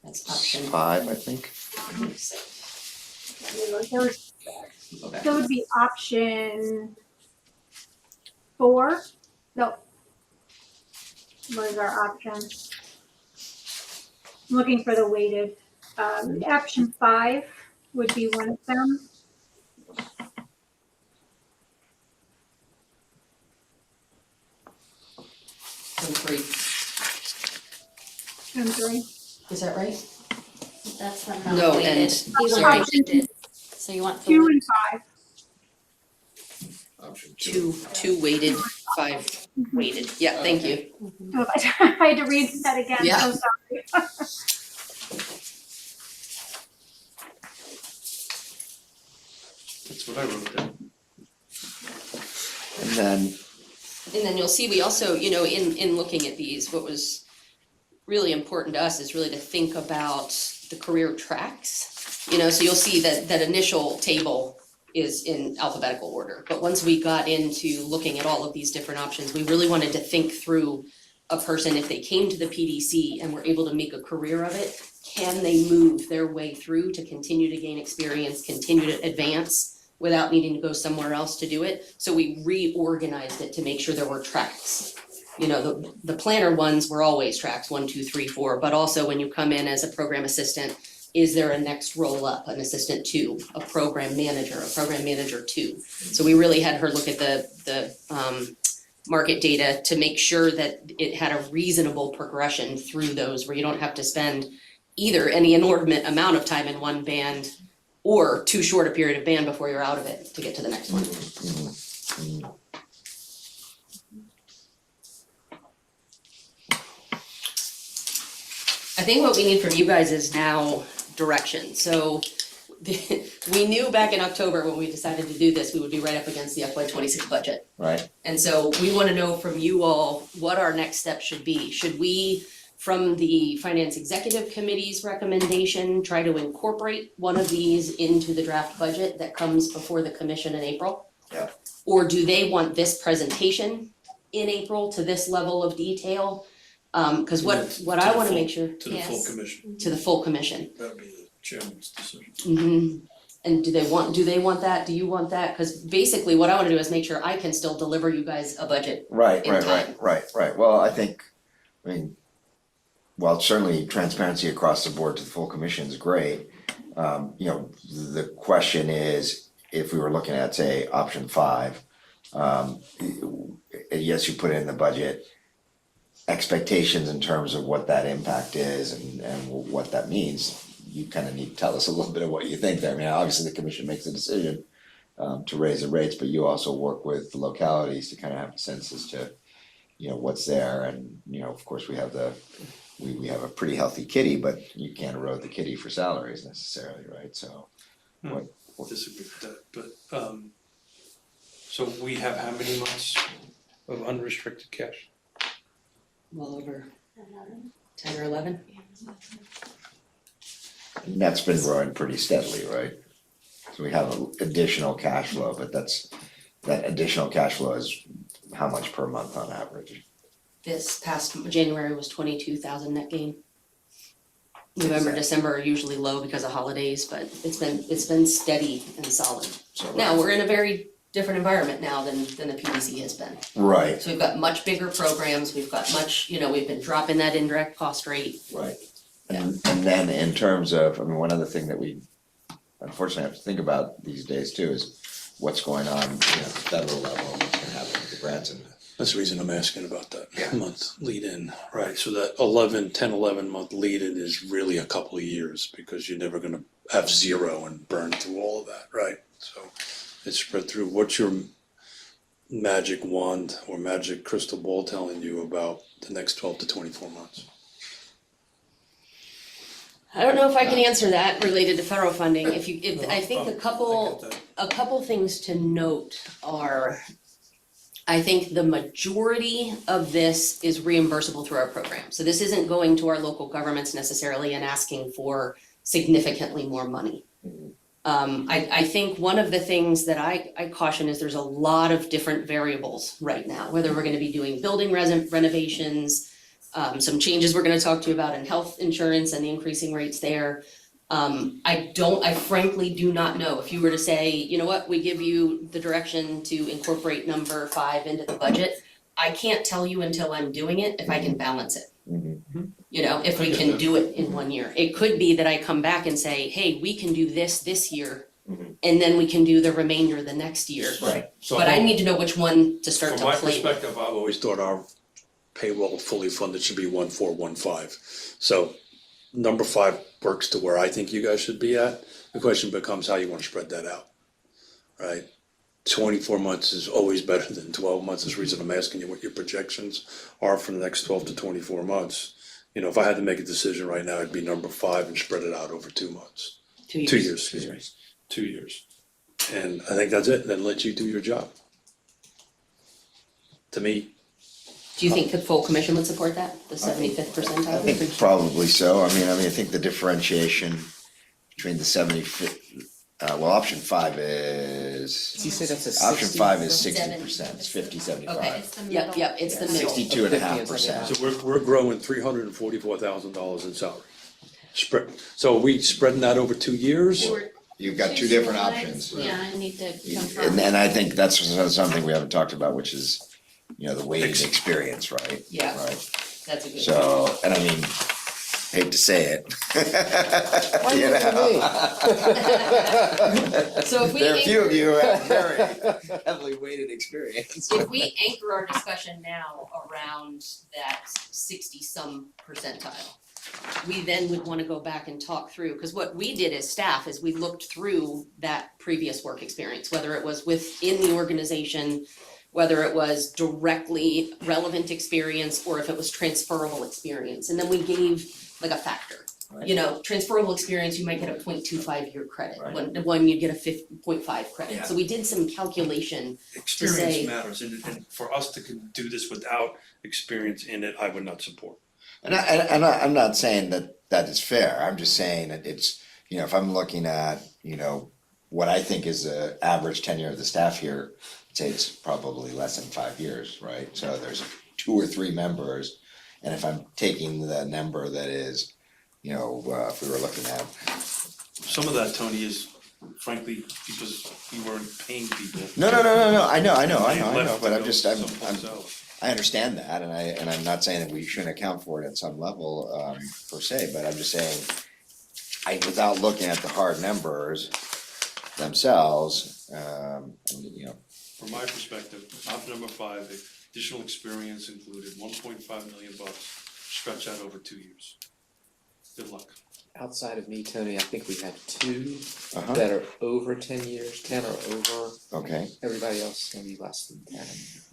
That's option 5, I think. Okay. That would be option 4. No. What is our option? I'm looking for the weighted. Option 5 would be one of them. And 3, And 3. is that right? That's the No, not weighted. and- You want sorry. weighted. So you want the 2 and 5. Option 2. Two weighted, 5 weighted. Yeah, thank you. Oh, I had to read that again, Yeah. so sorry. what I wrote down. And then you'll see, we also, in looking at these, what was really important to us is really to think about the career tracks. So you'll see that initial table is in alphabetical order, but once we got into looking at all of these different options, we really wanted to think through a person, if they came to the PDC and were able to make a career of it, can they move their way through to continue to gain experience, continue to advance without needing to go somewhere else to do it? So we reorganized it to make sure there were tracks. The planner ones were always tracks 1, 2, 3, 4, but also when you come in as a program assistant, is there a next roll up, an assistant 2, a program manager 2? So we really had her look at the market data to make sure that it had a reasonable progression through those, where you don't have to spend either any inordinate amount of time in one band or too short a period of band before you're out of it to get to the next one. I think what we need from you guys is now direction. So we knew back in October when we decided to do this, we would be right up against the FY26 budget. right, And so we want to know from you all what our next step should be. Should we, from the Finance Executive Committee's recommendation, try to incorporate one of these into the draft budget that comes before the commission in April? Yeah. Or do they want this presentation in April to this level of detail? Because what I want to make sure, To the full Yes. commission, to the full commission. that'd be the chairman's decision. Mm-hmm. And do they want that? Do you want that? Because basically what I want to do is make sure I can still deliver you guys a budget. right, In time. right. Well, I mean, while certainly transparency across the board to the full commission is great, the question is, if we were looking at, say, option 5, yes, you put it in the budget, expectations in terms of what that impact is and what that means, you kind of need to tell us a little bit of what you think there. I mean, obviously the commission makes a decision to raise the rates, but you also work with the localities to kind of have a sense as to, what's there. And, of course, we have we have a pretty healthy kitty, but you can't erode the kitty for salaries necessarily, right? So what Disagree with that, but, so we have how many months of unrestricted cash? Well over 10 or 11. and that's been growing pretty steadily, right? So we have additional cash flow, but that additional cash flow is how much per month on average? This past January was 22,000 net gain. November, December are usually low because of holidays, but it's been steady and solid. So Now, we're in a very different environment now than the PDC has been. right, So we've got much bigger programs, we've got much, we've been dropping that indirect cost rate. right. And then in terms of, I mean, one other thing that we unfortunately have to think about these days too is what's going on, at the federal level, what's gonna happen with the grants and That's the reason I'm asking about that Yeah. month lead in, right? So that 11 month lead in is really a couple of years because you're never gonna have zero and burn through all of that, right? So it's spread through. What's your magic wand or magic crystal ball telling you about the next 12 to 24 months? I don't know if I can answer that related to federal funding. I think a couple things to note are, I think the majority of this is reimbursable through our program. So this isn't going to our local governments necessarily and asking for significantly more money. I think one of the things that I caution is there's a lot of different variables right now, whether we're gonna be doing building renovations, some changes we're gonna talk to you about in health insurance and the increasing rates there. I frankly do not know. If you were to say, you know what, we give you the direction to incorporate number 5 into the budget, I can't tell you until I'm doing it if I can balance it. If we can do it in 1 year. It could be that I come back and say, hey, we can do this year, and then we can do the remainder the next year. right, So But I need to know which one to start to from my play with. perspective, I've always thought our payroll fully funded should be 1415. So number 5 works to where I think you guys should be at. The question becomes how you wanna spread that out, right? 24 months is always better than 12 months. That's the reason I'm asking you what your projections are for the next 12 to 24 months. If I had to make a decision right now, it'd be number 5 and spread it out over 2 months. 2 years. 2 years, excuse me, 2 years. And I think that's it, then let you do your job. To me, Do you think the full commission would support that, the 75th percentile? I think probably so. I think the differentiation between the option 5 is, Did you say that's a option 5 is 60%? 60%, it's 50, 75. Okay. It's the middle. Yep, it's the middle. 62.5%. so we're growing $344,000 in salary. So are we spreading that over 2 years? You've got two different lines. options. Yeah, I need to confirm. And I think that's something we haven't talked about, which is, the weighted experience, right? Yeah. Right. That's a good. So, and hate to say it. Why You look at know? me? So if we There are a few of anchor, you who have very heavily weighted experience. if we anchor our discussion now around that 60-some percentile, we then would wanna go back and talk through, cause what we did as staff is we looked through that previous work experience, whether it was within the organization, whether it was directly relevant experience, or if it was transferable experience, and then we gave like a factor. Right. Transferable experience, you might get a 0.25 year credit, Right. one you get a 0.5 credit, Yeah. so we did some calculation. say- Experience matters, and for us to do this without experience in it, I would not support. And I'm not saying that is fair, I'm just saying that it's, if I'm looking at, what I think is the average tenure of the staff here, I'd say it's probably less than 5 years, right? So there's 2 or 3 members, and if I'm taking the number that is, if we were looking at, Some of that, Tony, is frankly because we weren't paying people. no, I know, They left but to I'm go just, someplace else. I understand that, and I'm not saying that we shouldn't account for it at some level, per se, but I'm just saying, without looking at the hard numbers themselves, From my perspective, option number 5, additional experience included, $1.5 million, stretch out over 2 years. Good luck. Outside of me, Tony, I think we have 2 Uh-huh. that are over 10 years, 10 or over. Okay, Everybody else is gonna be less than 10.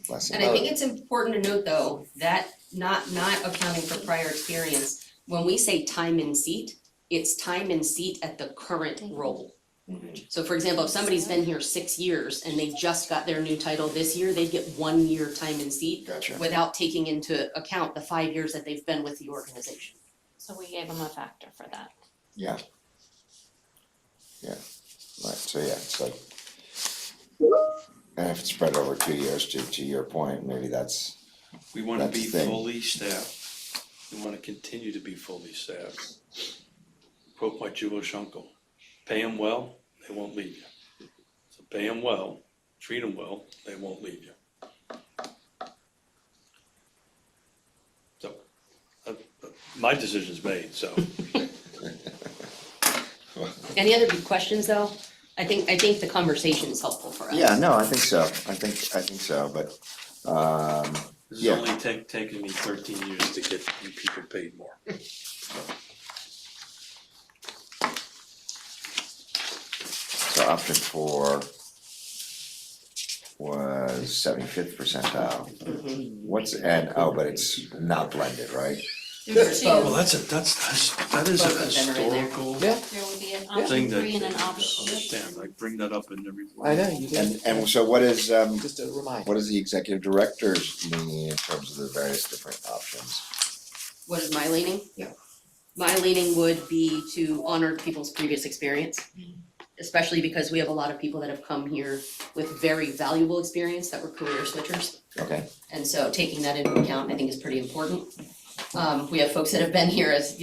bless And it. I think it's important to note though, that not accounting for prior experience, when we say time in seat, it's time in seat at the current role. So for example, if somebody's been here 6 years and they just got their new title this year, they'd get 1 year time in seat Gotcha. without taking into account the 5 years that they've been with the organization. So we gave them a factor for that. Yeah. Yeah, right, so yeah, it's like, and if it's spread over 2 years, to your point, maybe that's, We wanna That's be the thing. fully staffed, we wanna continue to be fully staffed. Quote my Jewish uncle, pay them well, they won't leave you. So pay them well, treat them well, they won't leave you. So, my decision's made, so. Any other big questions though? I think the conversation is helpful for us. yeah, no, I think so, I think so, but, This has Yeah. only taken me 13 years to get you people paid more. so option 4 was 75th percentile. What's, but it's not blended, right? There's Well, both. that is a Both of them are in there. historical Yeah, There will be an thing option that 3 and an they option. understand, I bring that up in every. I know, you did, And so what is, just a reminder. what is the executive director's leaning in terms of the various different options? What is my leaning? Yeah. My leaning would be to honor people's previous experience, especially because we have a lot of people that have come here with very valuable experience that were career switchers. Okay, And so taking that into account, I think is pretty important. We have folks that have been here as,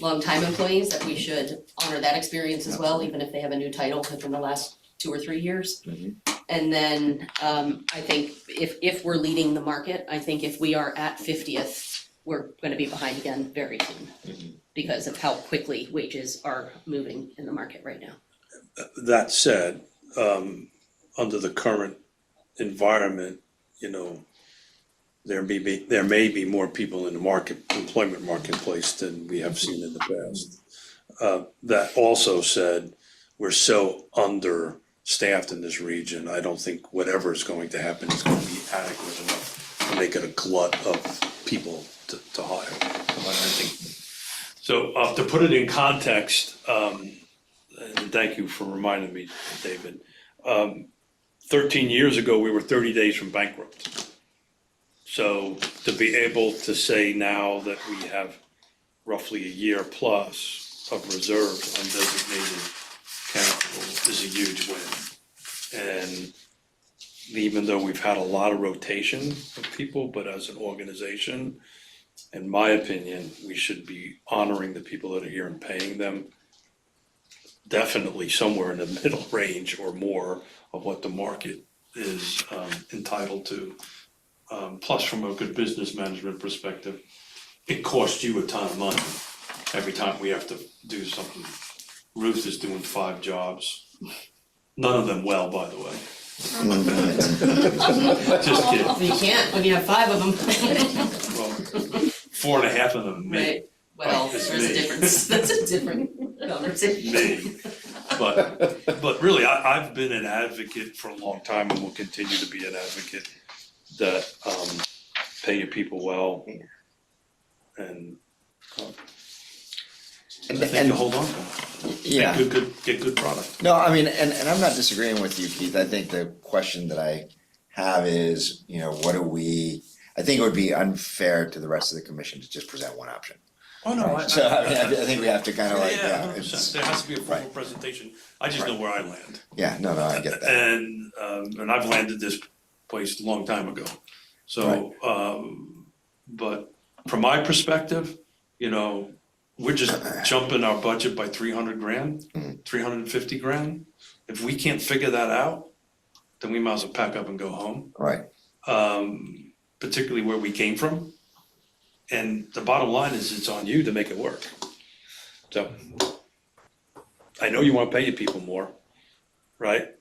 longtime employees that we should honor that experience as well, even if they have a new title within the last 2 or 3 years. Mhm. And then, I think if we're leading the market, I think if we are at 50th, we're gonna be behind again very soon. Because of how quickly wages are moving in the market right now. That said, under the current environment, there may be more people in the employment marketplace than we have seen in the past. That also said, we're so understaffed in this region, I don't think whatever is going to happen is gonna be adequate enough to make it a glut of people to hire. I think, so, to put it in context, and thank you for reminding me, David, 13 years ago, we were 30 days from bankrupt. So to be able to say now that we have roughly a year plus of reserves undesignated capital is a huge win. And even though we've had a lot of rotation of people, but as an organization, in my opinion, we should be honoring the people that are here and paying them definitely somewhere in the middle range or more of what the market is entitled to. Plus, from a good business management perspective, it costs you a ton of money every time we have to do something. Ruth is doing 5 jobs, none of them well, by the way. Just kidding. You can't when you have 5 of them. Well, 4.5 of them, me. Right, well, It's there's a me. difference, that's a different conversation. Me. But really, I've been an advocate for a long time and will continue to be an advocate that pay your people well. And I think you hold on to them. Yeah. Get good product. No, I mean, and I'm not disagreeing with you, Keith. I think the question that I have is, you know, I think it would be unfair to the rest of the commission to just present one option. Oh, no, Right? So I mean, I think we have to kind of like, Yeah, yeah, 100%. it's, There has to be a formal right. presentation. I just know where I land. yeah, no, I get that. And I've landed this place a long time ago. So, but from my perspective, you know, we're just jumping our budget by 300 grand, 350 grand. If we can't figure that out, then we might as well pack up and go home. Right. Particularly where we came from. And the bottom line is it's on you to make it work. So I know you want to pay your people more, right?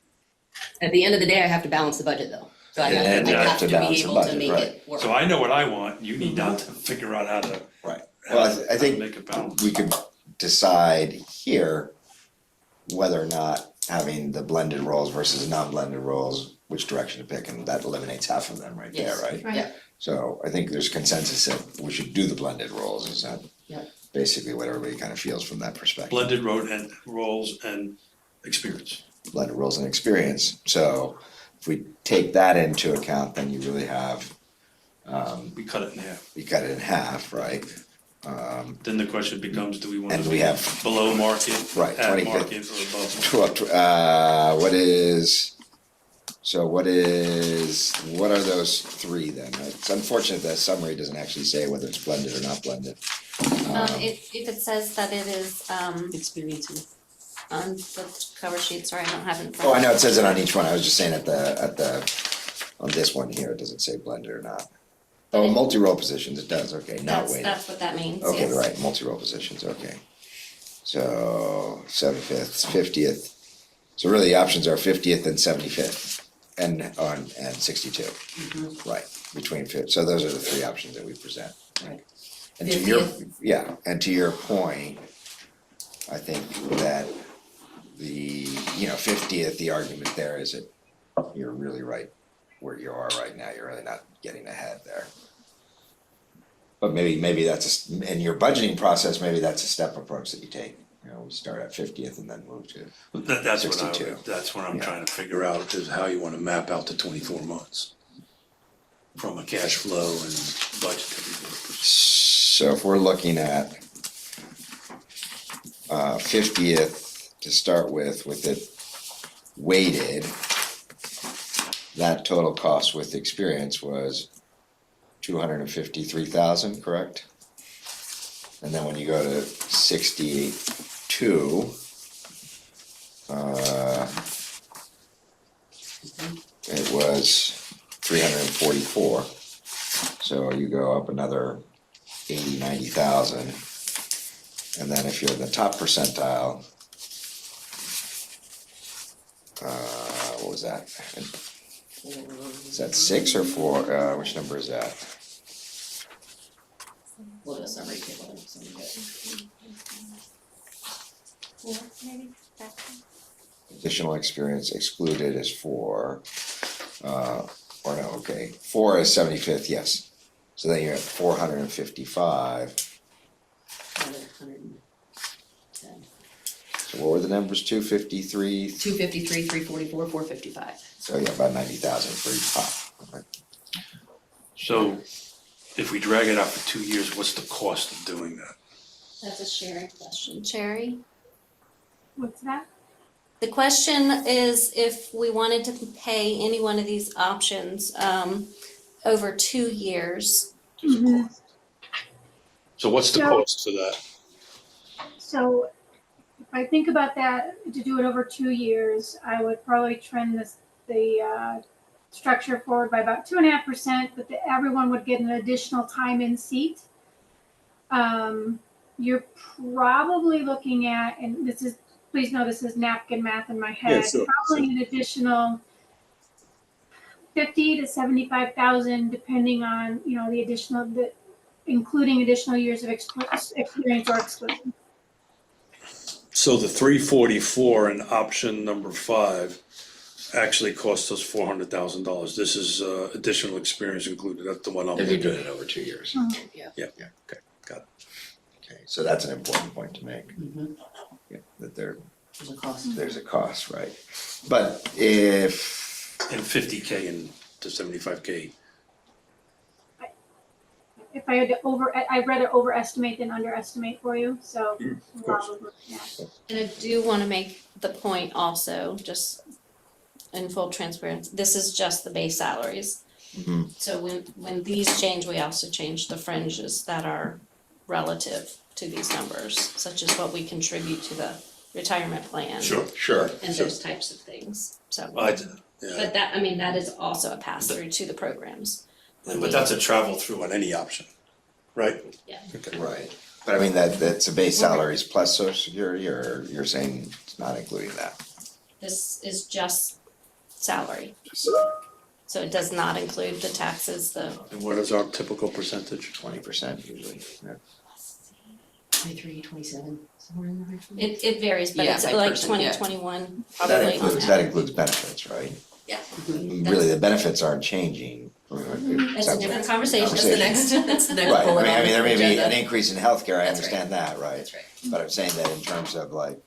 At the end of the day, I have to balance the budget though, so I Yeah, have you to, have to be balance the able budget, to make right. it work. So I know what I want, you need now to figure out how to. Right. Well, I think make it balance. we could decide here whether or not having the blended roles versus non-blended roles, which direction to pick, and that eliminates half of them right there, Yes. right? Right. So I think there's consensus that we should do the blended roles, is that Yep. basically what everybody kind of feels from that perspective? Blended roles and experience. Blended roles and experience, so if we take that into account, then you really have, We cut it in half. you cut it in half, right? Then the question becomes, do we want And to we be have- below market, Right, at 25th. market, or above market? what are those 3 then? It's unfortunate that summary doesn't actually say whether it's blended or not blended. If it says that it is, Experience. on the cover sheet, sorry, I don't have it in front Oh, of I me. know it says it on each one, I was just saying on this one here, it doesn't say blended or not. Oh, multi-role positions, it does, okay, not weighted. That's what that means, Okay, yes. right, multi-role positions, okay. So 75th, 50th, so really the options are 50th and 75th, and 62. Right, between so those are the 3 options that we present. Right. And to your, and to your point, I think that the, 50th, the argument there is that you're really right where you are right now, you're really not getting ahead there. But maybe that's, in your budgeting process, maybe that's a step approach that you take. You know, we start at 50th and then move to, That's 62. That's what I'm Yeah. trying to figure out, is how you want to map out the 24 months. From a cash flow and budgetary purpose. so if we're looking at 50th to start with it weighted, that total cost with experience was 253,000, correct? And then when you go to 62, it was 344. So you go up another 90,000. And then if you're in the top percentile, what was that? Is that 6 or 4? Which number is that? Well, summary table, something good. 4, maybe, back. Additional experience excluded is 4. Or no, okay, 4 is 75th, yes. So then you're at 455. So what were the numbers, 253? 253, 344, 455. So yeah, about 90,000 for each pot. Okay. So if we drag it out for 2 years, what's the cost of doing that? That's a Sherry question. Sherry? What's that? The question is if we wanted to pay any one of these options, over 2 years. Mhm. So what's the So- cost for that? So if I think about that, to do it over 2 years, I would probably trend the structure forward by about 2.5%, but everyone would get an additional time in seat. You're probably looking at, and this is, please know this is napkin math in my head, sure, probably an additional 50 to 75,000, depending on, the additional, including additional years of experience or exclusion. So the 344 in option number 5 actually cost us $400,000. This is additional experience included. That's the one I'm If you're looking doing at. it over 2 years. Yeah. Yeah, okay, got it. Okay, so that's an important point to make. Mhm. Yeah, that There's a cost. there's a cost, right? But if, And 50K and to 75K. If I had to I'd rather overestimate than underestimate for you, so. Of course. probably, yeah. And I do wanna make the point also, just in full transparency, this is just the base salaries. Mhm. So when these change, we also change the fringes that are relative to these numbers, such as what we contribute to the retirement plan. sure, And those types of things, so. Yeah, But that, I mean, that is also a pass-through to the programs. when but we- that's a travel through on any option, right? Yeah. Okay. right. But I mean, that's a base salaries plus social security, or you're saying it's not including that? This is just salary, so it does not include the taxes, And what is our typical percentage? 20% usually, yeah. 23, 27, somewhere in there. it varies, but Yeah, it's by like person, 20, yeah. 21, That probably on includes, that average. includes benefits, right? Yeah. Really, the benefits aren't changing. It's a different conversation. That's the next, that's the next Right, bullet I on mean, there may the be agenda. an increase in healthcare, I That's right. understand that, right? That's right. But I'm saying that in terms of like,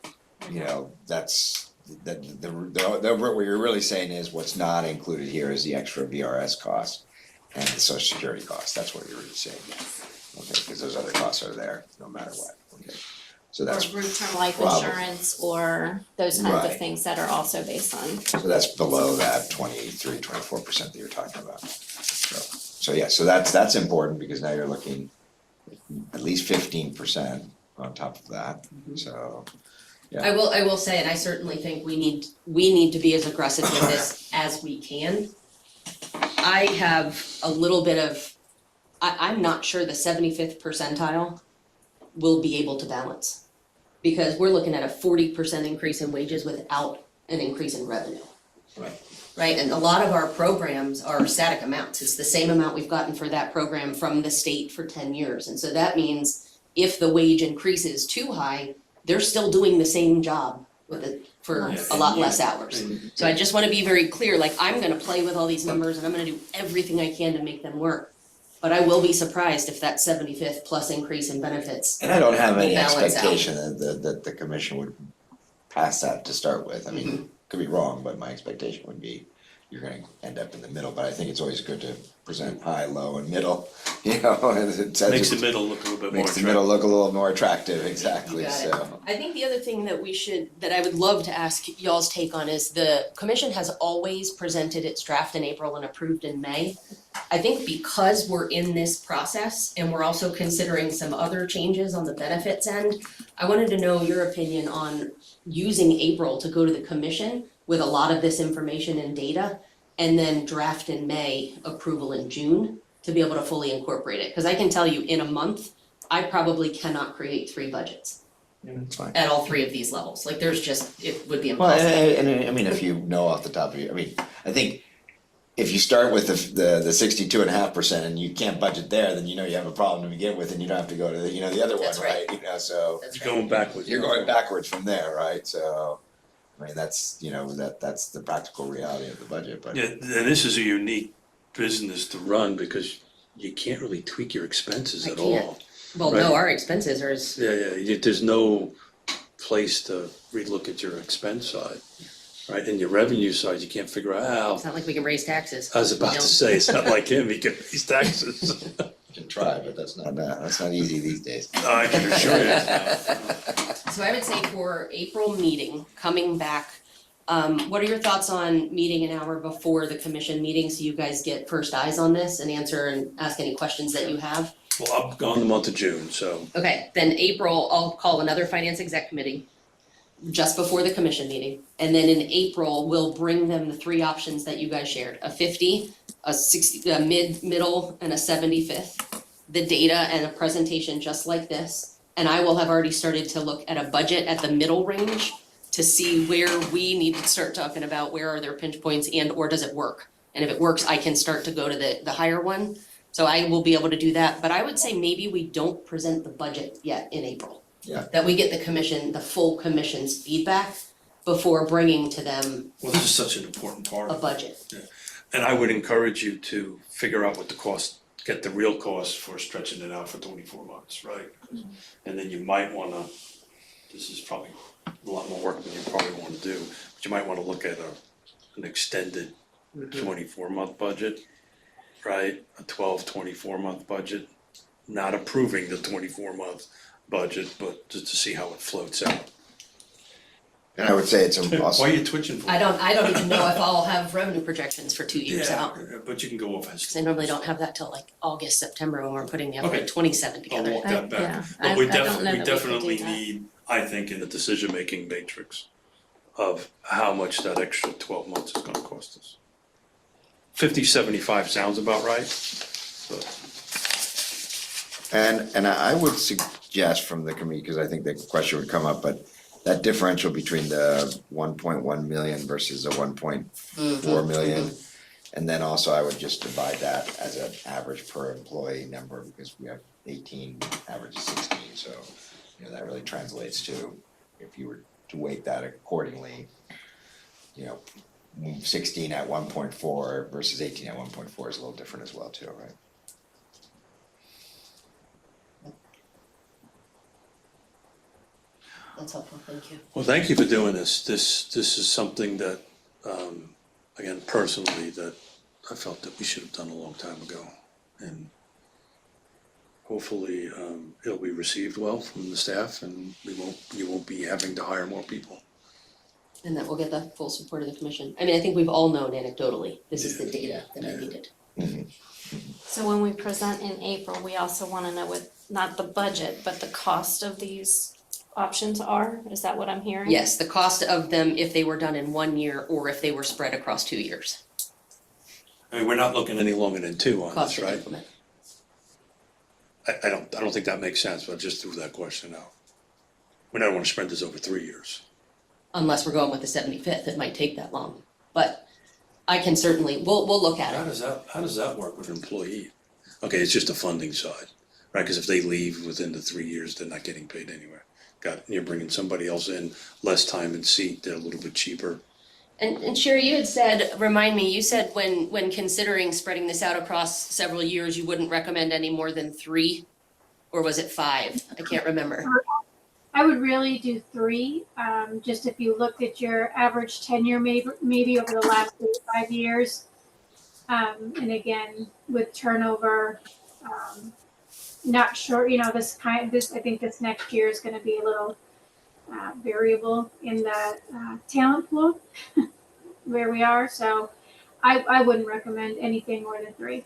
that's, what you're really saying is what's not included here is the extra VRS cost and the social security cost, that's what you're really saying. Okay, because those other costs are there, no matter what, okay, so Or that's, group term life Probably. insurance, or those kinds Right. of things that are also based on. so that's below that 23-24% that you're talking about. So yeah, so that's important, because now you're looking at least 15% on top of that, so. I will say, and I certainly think we need to be as aggressive with this as we can. I have a little bit of, I'm not sure the 75th percentile will be able to balance. Because we're looking at a 40% increase in wages without an increase in revenue. Right. Right, and a lot of our programs are static amounts, it's the same amount we've gotten for that program from the state for 10 years. And so that means if the wage increases too high, they're still doing the same job with it for a lot less hours. So I just wanna be very clear, like, I'm gonna play with all these numbers and I'm gonna do everything I can to make them work. But I will be surprised if that 75th plus increase in benefits. And I don't have any Balance out. expectation that the commission would pass that to start with, I mean, could be wrong, but my expectation would be you're gonna end up in the middle, but I think it's always good to present high, low, and middle, and it says Makes the it middle look a little bit more makes the attractive. middle look a little more attractive, exactly, You got it. so. I think the other thing that I would love to ask y'all's take on is the commission has always presented its draft in April and approved in May. I think because we're in this process and we're also considering some other changes on the benefits end, I wanted to know your opinion on using April to go to the commission with a lot of this information and data, and then draft in May, approval in June, to be able to fully incorporate it. Cause I can tell you, in a month, I probably cannot create 3 budgets It's fine. at all 3 of these levels. Like, there's just, it would be Well, impossible. and I mean, if you know off the top of your, I mean, I think if you start with the 62.5% and you can't budget there, then you know you have a problem to begin with, and you don't have to go to the, the other one, That's right. right, so. That's You're right. going backwards. You're going backwards from there, right, so, I mean, that's, that's the practical reality of the budget, but. Yeah, and this is a unique business to run because you can't really tweak your expenses I at can't. all. Well, Right. no, our expenses are as, Yeah, there's no place to relook at your expense side, right? And your revenue side, you can't figure out how. It's not like we can raise taxes. I was about to say, it's not like him, he can raise taxes. Can try, but that's not easy these days. I can assure you. So I would say for April meeting, coming back, what are your thoughts on meeting an hour before the commission meeting so you guys get first eyes on this and answer and ask any questions that you have? Well, I'm gone the month of June, so. Okay, then April, I'll call another finance exec committee just before the commission meeting. And then in April, we'll bring them the three options that you guys shared, a 50, a 60, a middle, and a 75th. The data and a presentation just like this. And I will have already started to look at a budget at the middle range to see where we need to start talking about where are their pinch points and or does it work? And if it works, I can start to go to the higher one. So I will be able to do that, but I would say maybe we don't present the budget yet in April. Yeah. That we get the commission, the full commission's feedback before bringing to them Well, this is such an important part a of it. budget. And I would encourage you to figure out what the cost, get the real cost for stretching it out for 24 months, right? And then you might wanna, this is probably a lot more work than you probably wanna do, but you might wanna look at an extended 24-month budget, right? A 24-month budget, not approving the 24-month budget, but just to see how it floats out. And I would say it's Why also, are you twitching for? I don't even know if I'll have revenue projections for 2 years out. Yeah, but you can go off Cause I normally don't have that till like August, September when we're putting the Okay. FY 27 I'll together. walk that back. yeah, But we I don't know that we could do definitely that. need, I think, in the decision-making matrix of how much that extra 12 months is gonna cost us. 50-75 sounds about right, but and I would suggest from the committee, because I think the question would come up, but that differential between the 1.1 million versus the 1.4 million. And then also I would just divide that as an average per employee number, because we have 18, average is 16, so, you know, that really translates to, if you were to weight that accordingly, you know, 16 at 1.4 versus 18 at 1.4 is a little different as well too, right? That's helpful, thank you. well, thank you for doing this. This is something that, again, personally, that I felt that we should have done a long time ago. And hopefully, it'll be received well from the staff and you won't be having to hire more people. And that we'll get the full support of the commission. I mean, I think we've all known anecdotally, this is the data that I Yeah. needed. So when we present in April, we also wanna know what, not the budget, but the cost of these options are, is that what I'm hearing? Yes, the cost of them if they were done in 1 year or if they were spread across 2 years. I mean, we're not looking any longer than 2 on Cost this, to right? implement. I don't think that makes sense, but I just threw that question out. We don't wanna spread this over 3 years. Unless we're going with the 75th, it might take that long. But I can certainly, we'll look at How it. does that work with an employee? Okay, it's just the funding side, right? Cause if they leave within the 3 years, they're not getting paid anyway. Got it, you're bringing somebody else in, less time in seat, they're a little bit cheaper. And Sherry, you had said, remind me, you said when considering spreading this out across several years, you wouldn't recommend any more than 3? Or was it 5? I can't remember. I would really do 3. Just if you looked at your average tenure, maybe over the last 5 years. And again, with turnover, not sure, you know, I think this next year is going to be a little variable in the talent pool where we are. So I wouldn't recommend anything more than 3.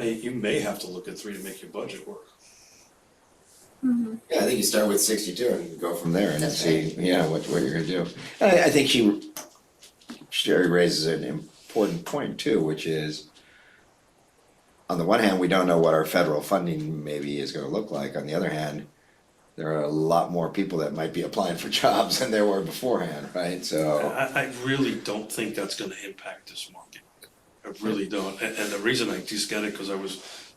You may have to look at 3 to make your budget work. Mm-hmm. Yeah, I think you start with 62 and go from there and That's see, yeah, what you're gonna do. And I think Sherry raises an important point too, which is, on the one hand, we don't know what our federal funding maybe is gonna look like. On the other hand, there are a lot more people that might be applying for jobs than there were beforehand, right? So, I really don't think that's gonna impact this market. I really don't, and the reason I just get it, cause I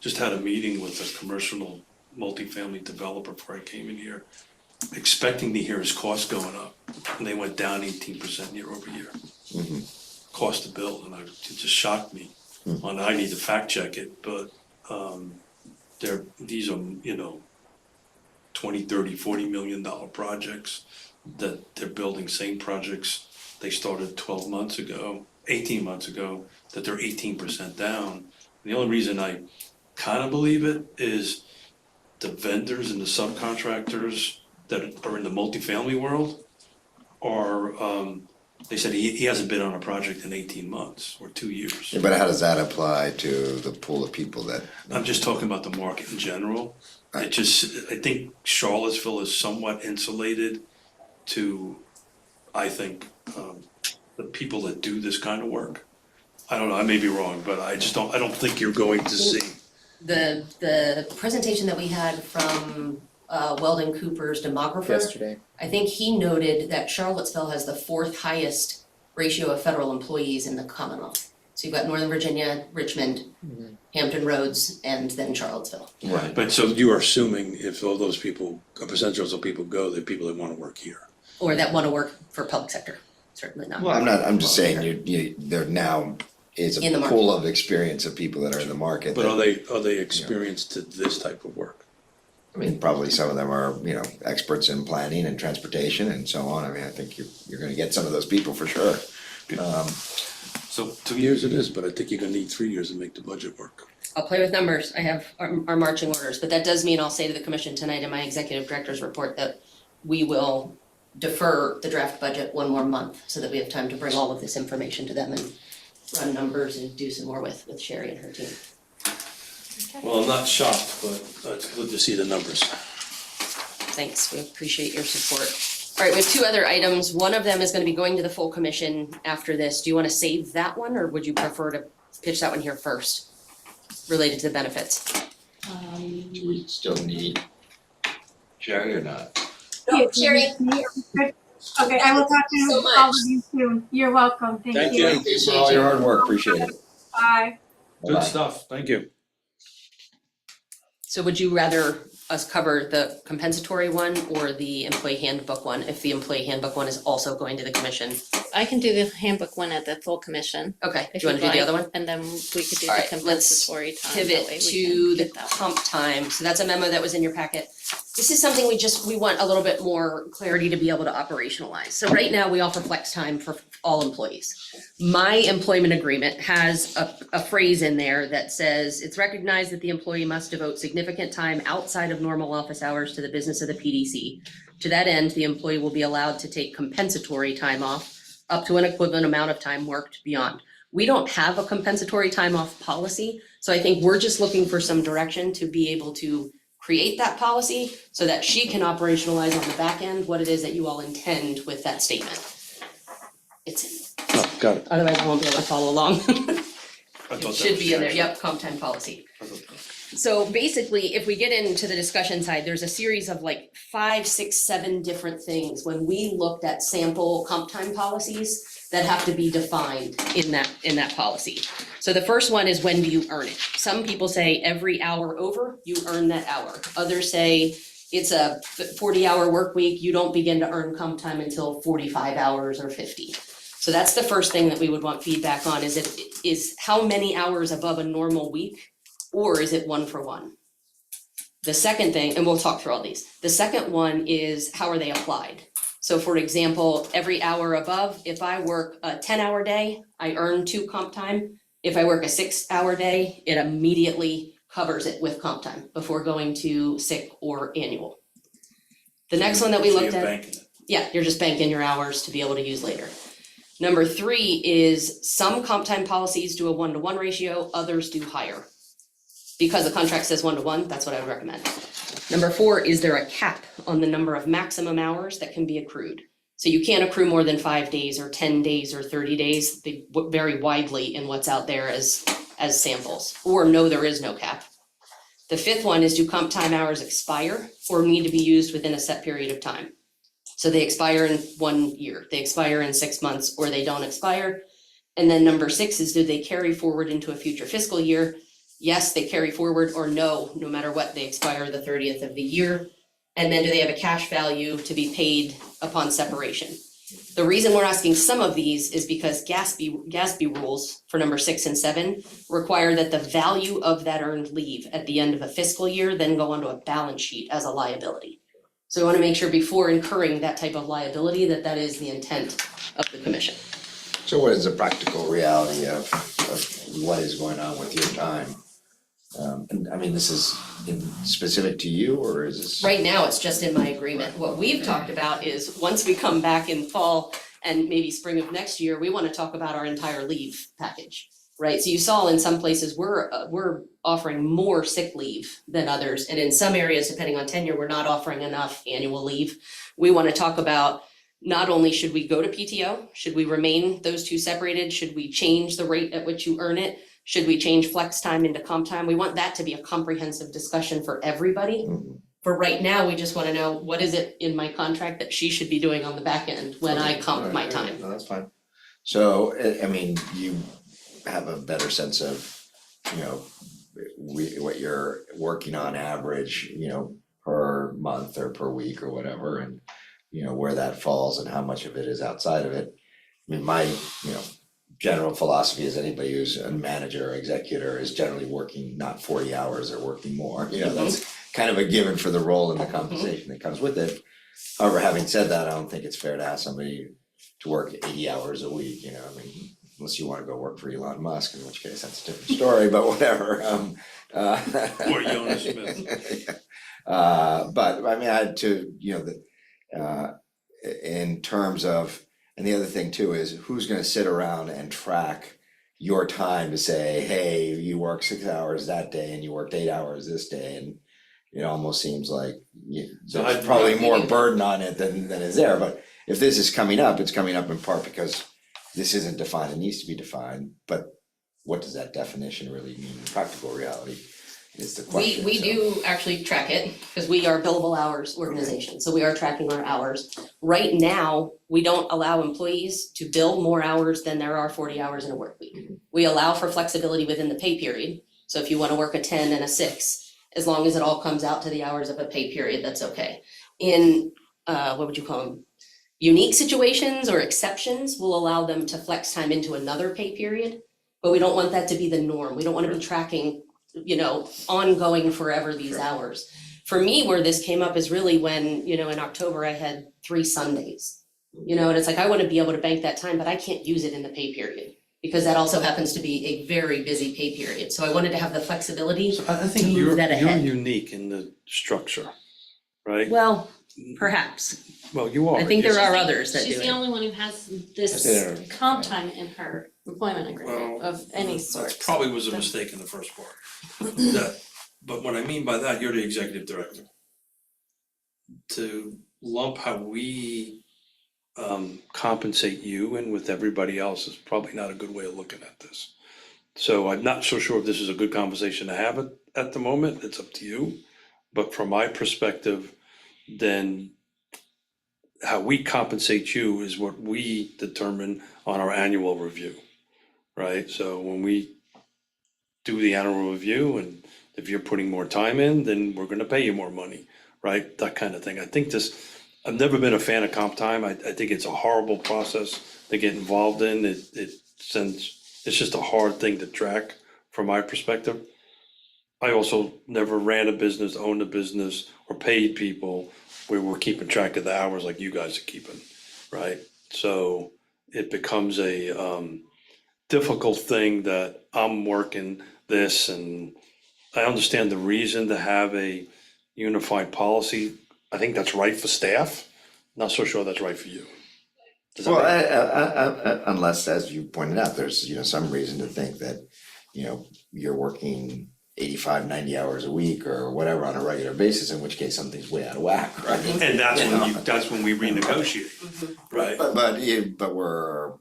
just had a meeting with a commercial multifamily developer before I came in here, expecting to hear his costs going up, and they went down 18% year over year. Cost to build, and it just shocked me. And I need to fact check it, but these are, you know, $20, $30, $40 million projects that they're building, same projects they started 12 months ago, 18 months ago, that they're 18% down. The only reason I kind of believe it is the vendors and the subcontractors that are in the multifamily world are, they said he hasn't been on a project in 18 months or 2 years. Yeah, but how does that apply to the pool of people that? I'm just talking about the market in general. I think Charlottesville is somewhat insulated to, I think, the people that do this kind of work. I don't know, I may be wrong, but I don't think you're going to see. The presentation that we had from Weldon Cooper's demographer, Yesterday. I think he noted that Charlottesville has the fourth highest ratio of federal employees in the Commonwealth. So you've got Northern Virginia, Richmond, Hampton Roads, and then Charlottesville. Right. But so you are assuming if all those people, a percentage of those people go, they're people that wanna work here. Or that want to work for public sector, certainly not. I'm just saying there now is In the a market. pool of experience of people that are in the market. But that- are they experienced to this type of work? I mean, probably some of them are, experts in planning and transportation and so on. I mean, I think you're gonna get some of those people for sure. So 2 years it is, but I think you're gonna need 3 years to make the budget work. I'll play with numbers, I have our marching orders, but that does mean I'll say to the commission tonight in my executive director's report that we will defer the draft budget one more month so that we have time to bring all of this information to them and run numbers and do some more with Sherry and her team. Well, I'm not shocked, but it's good to see the numbers. Thanks, we appreciate your support. All right, we have two other items. One of them is gonna be going to the full commission after this. Do you wanna save that one, or would you prefer to pitch that one here first? Related to the benefits. Do we still need Jerry or not? No, Sherry. Okay, I will talk So to much. all of you soon. You're welcome. Thank Thank you. you. Thank you for all your hard work, appreciate it. Bye. Good Bye-bye. stuff, thank you. So would you rather us cover the compensatory one or the employee handbook one, if the employee handbook one is also going to the commission? I can do the handbook one at the full commission, Okay, do if you wanna you'd do the like, other one? and then we could do All the right, let's compensatory time, that Pivot way we to can the get that one. comp time, so that's a memo that was in your packet. This is something we want a little bit more clarity to be able to operationalize. So right now, we offer flex time for all employees. My employment agreement has a phrase in there that says, it's recognized that the employee must devote significant time outside of normal office hours to the business of the PDC. To that end, the employee will be allowed to take compensatory time off up to an equivalent amount of time worked beyond. We don't have a compensatory time off policy, so I think we're just looking for some direction to be able to create that policy so that she can operationalize on the back end what it is that you all intend with that statement. It's, Oh, got it. otherwise I won't be able to follow along. I thought It that should was be in there, the yep, comp time policy. actual- So basically, if we get into the discussion side, there's a series of like 5, 6, 7 different things when we looked at sample comp time policies that have to be defined in that policy. So the first one is, when do you earn it? Some people say every hour over, you earn that hour. Others say it's a 40-hour work week, you don't begin to earn comp time until 45 hours or 50. So that's the first thing that we would want feedback on, is how many hours above a normal week, or is it 1 for 1? The second thing, and we'll talk through all these, the second one is, how are they applied? So for example, every hour above, if I work a 10-hour day, I earn 2 comp time. If I work a 6-hour day, it immediately covers it with comp time before going to sick or annual. The next one that we So looked you're at. banking it. Yeah, you're just banking your hours to be able to use later. Number 3 is, some comp time policies do a 1-to-1 ratio, others do higher. Because the contract says 1-to-1, that's what I would recommend. Number 4, is there a cap on the number of maximum hours that can be accrued? So you can't accrue more than 5 days or 10 days or 30 days. They vary widely in what's out there as samples, or no, there is no cap. The 5th one is, do comp time hours expire or need to be used within a set period of time? So they expire in 1 year, they expire in 6 months, or they don't expire. And then number 6 is, do they carry forward into a future fiscal year? Yes, they carry forward, or no matter what, they expire the 30th of the year. And then do they have a cash value to be paid upon separation? The reason we're asking some of these is because GASB rules for number 6 and 7 require that the value of that earned leave at the end of a fiscal year then go onto a balance sheet as a liability. So I wanna make sure before incurring that type of liability, that is the intent of the commission. So what is the practical reality of what is going on with your time? And I mean, this is specific to you, or is this? Right now, it's just in my agreement. What we've talked about is, once we come back in fall and maybe spring of next year, we wanna talk about our entire leave package, right? So you saw in some places, we're offering more sick leave than others, and in some areas, depending on tenure, we're not offering enough annual leave. We wanna talk about, not only should we go to PTO, should we remain those two separated, should we change the rate at which you earn it? Should we change flex time into comp time? We want that to be a comprehensive discussion for everybody. Mhm. For right now, we just wanna know, what is it in my contract that she should be doing on the back end when I comp my time? No, that's fine. So, I mean, you have a better sense of, you know, what you're working on average, you know, per month or per week or whatever, and you know, where that falls and how much of it is outside of it. I mean, my, you know, general philosophy is anybody who's a manager or executor is generally working not 40 hours, they're working more, you know, that's kind of a given for the role and the compensation that comes with it. However, having said that, I don't think it's fair to ask somebody to work 80 hours a week, you know, I mean, unless you wanna go work for Elon Musk, in which case that's a different story, but whatever, Or Jonas Smith. But I mean, I had to, you know, in terms of, and the other thing too is, who's gonna sit around and track your time to say, hey, you worked 6 hours that day and you worked 8 hours this day, and it almost seems like So there's I'd- probably more burden on it than is there, but if this is coming up, it's coming up in part because this isn't defined, it needs to be defined, but what does that definition really mean in practical reality is the question. We so. do actually track it, because we are billable hours organization, so we are tracking our hours. Right now, we don't allow employees to bill more hours than there are 40 hours in a work week. We allow for flexibility within the pay period, so if you wanna work a 10 and a 6, as long as it all comes out to the hours of a pay period, that's okay. In, what would you call them? Unique situations or exceptions, we'll allow them to flex time into another pay period, but we don't want that to be the norm. We don't wanna be tracking, you know, ongoing forever these Sure. hours. For me, where this came up is really when, you know, in October I had 3 Sundays. You know, and it's like, I wanna be able to bank that time, but I can't use it in the pay period, because that also happens to be a very busy pay period. So I wanted to have the flexibility So I to think move you're that ahead. unique in the structure, right? Well, perhaps. Well, you are. I think there It's- are others that do She's the it. only one who has That's it. this comp time in her employment agreement Well, of any sort. That probably was a mistake in the first part. But what I mean by that, you're the executive director. To lump how we compensate you in with everybody else is probably not a good way of looking at this. So I'm not so sure if this is a good conversation to have at the moment, it's up to you. But from my perspective, then how we compensate you is what we determine on our annual review, right? So when we do the annual review, and if you're putting more time in, then we're gonna pay you more money, right? That kind of thing. I think I've never been a fan of comp time. I think it's a horrible process to get involved in. It's just a hard thing to track from my perspective. I also never ran a business, owned a business, or paid people where we're keeping track of the hours like you guys are keeping, right? So it becomes a difficult thing that I'm working this, and I understand the reason to have a unified policy. I think that's right for staff, not so sure that's right for you. Does that Well, make- unless, as you pointed out, there's, you know, some reason to think that, you know, you're working 85, 90 hours a week or whatever on a regular basis, in which case something's way out of whack, right? And You know? that's when we renegotiate, right? But we're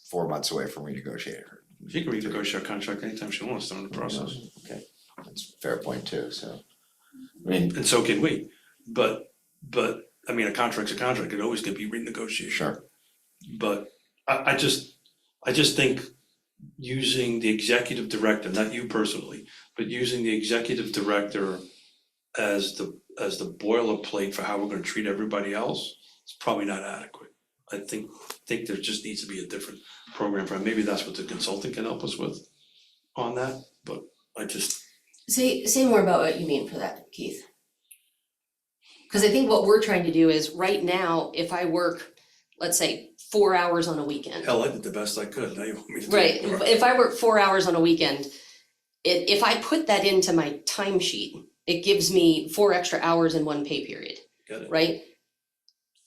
4 months away from renegotiating. She can renegotiate her contract anytime she wants during the process, Okay, that's a fair point too, so. I mean, and so can we. But, I mean, a contract's a contract, it always can be renegotiated. sure, But I just think using the executive director, not you personally, but using the executive director as the boilerplate for how we're gonna treat everybody else, is probably not adequate. I think there just needs to be a different program for, maybe that's what the consultant can help us with on that, but I just, Say more about what you mean for that, Keith. Cause I think what we're trying to do is right now, if I work, let's say 4 hours on a weekend. Hell, I did the best I could, now you want me to do Right, it. if I work 4 hours on a weekend, if I put that into my timesheet, it gives me 4 extra hours in one pay period, Get it? right?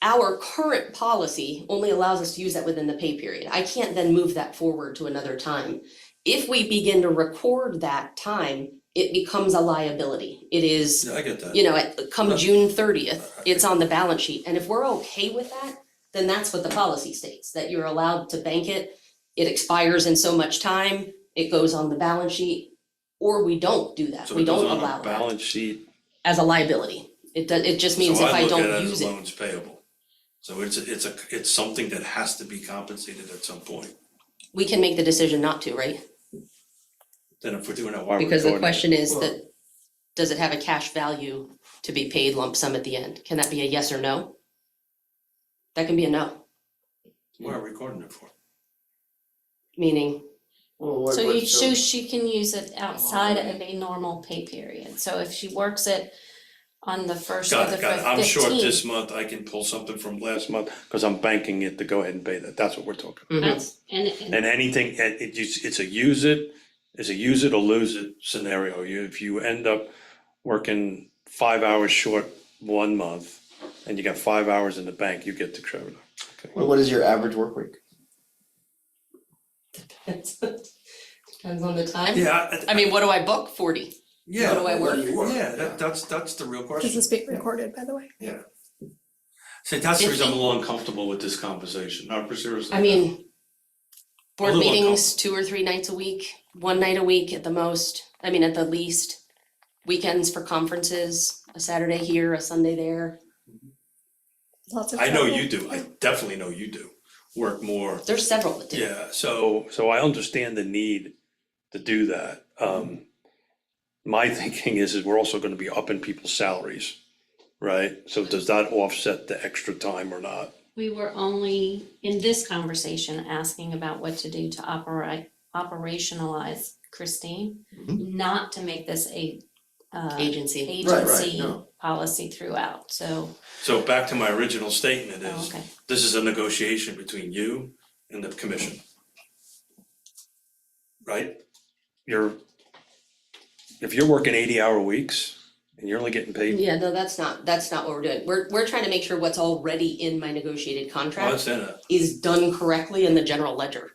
Our current policy only allows us to use that within the pay period. I can't then move that forward to another time. If we begin to record that time, it becomes a liability. It is, Yeah, I get that. you know, come June 30th, it's on the balance sheet. And if we're okay with that, then that's what the policy states, that you're allowed to bank it. It expires in so much time, it goes on the balance sheet, or we don't do that. So We it goes don't on allow a that balance sheet, as a liability. It just means so if I I look at don't it use as it. loans payable. So it's something that has to be compensated at some point. We can make the decision not to, right? Then if we're doing that, why are we Because the doing it? question is that, does it have a cash value to be paid lump sum at the end? Can that be a yes or no? That can be a no, Why are we recording it for? meaning, So she can use it outside of a normal pay period, so if she works it on the first or Got the it, got it. I'm short 15th, this month, I can pull something from last month, cause I'm banking it to go ahead and pay that, that's what we're talking. mhm. that's, and And anything, it's a use it or lose it scenario. If you end up working 5 hours short 1 month and you got 5 hours in the bank, you get the credit. What is your average work week? Depends on the time. Yeah, I mean, what do I book? 40. yeah. what do I work? Yeah, that's the real This question. is being recorded, by the way. Yeah. See, that's the reason I'm a little uncomfortable with this conversation, not for seriously. I mean, board little meetings 2 or 3 nights a week, 1 night a week at the most, I mean, at the least. Weekends for conferences, a Saturday here, a Sunday there. Lots of I know travel. you do, I definitely know you do, work more. There's several that do. Yeah, so I understand the need to do that. My thinking is we're also gonna be upping people's salaries, right? So does that offset the extra time or not? we were only, in this conversation, asking about what to do to operationalize Christine, not to make this a Agency. agency no. policy throughout, so, So back to my original statement oh, is, okay. this is a negotiation between you and the commission. Right? If you're working 80-hour weeks and you're only getting paid, Yeah, no, that's not what we're doing. We're trying to make sure what's already in my negotiated well, contract that's in it. is done correctly in the general ledger.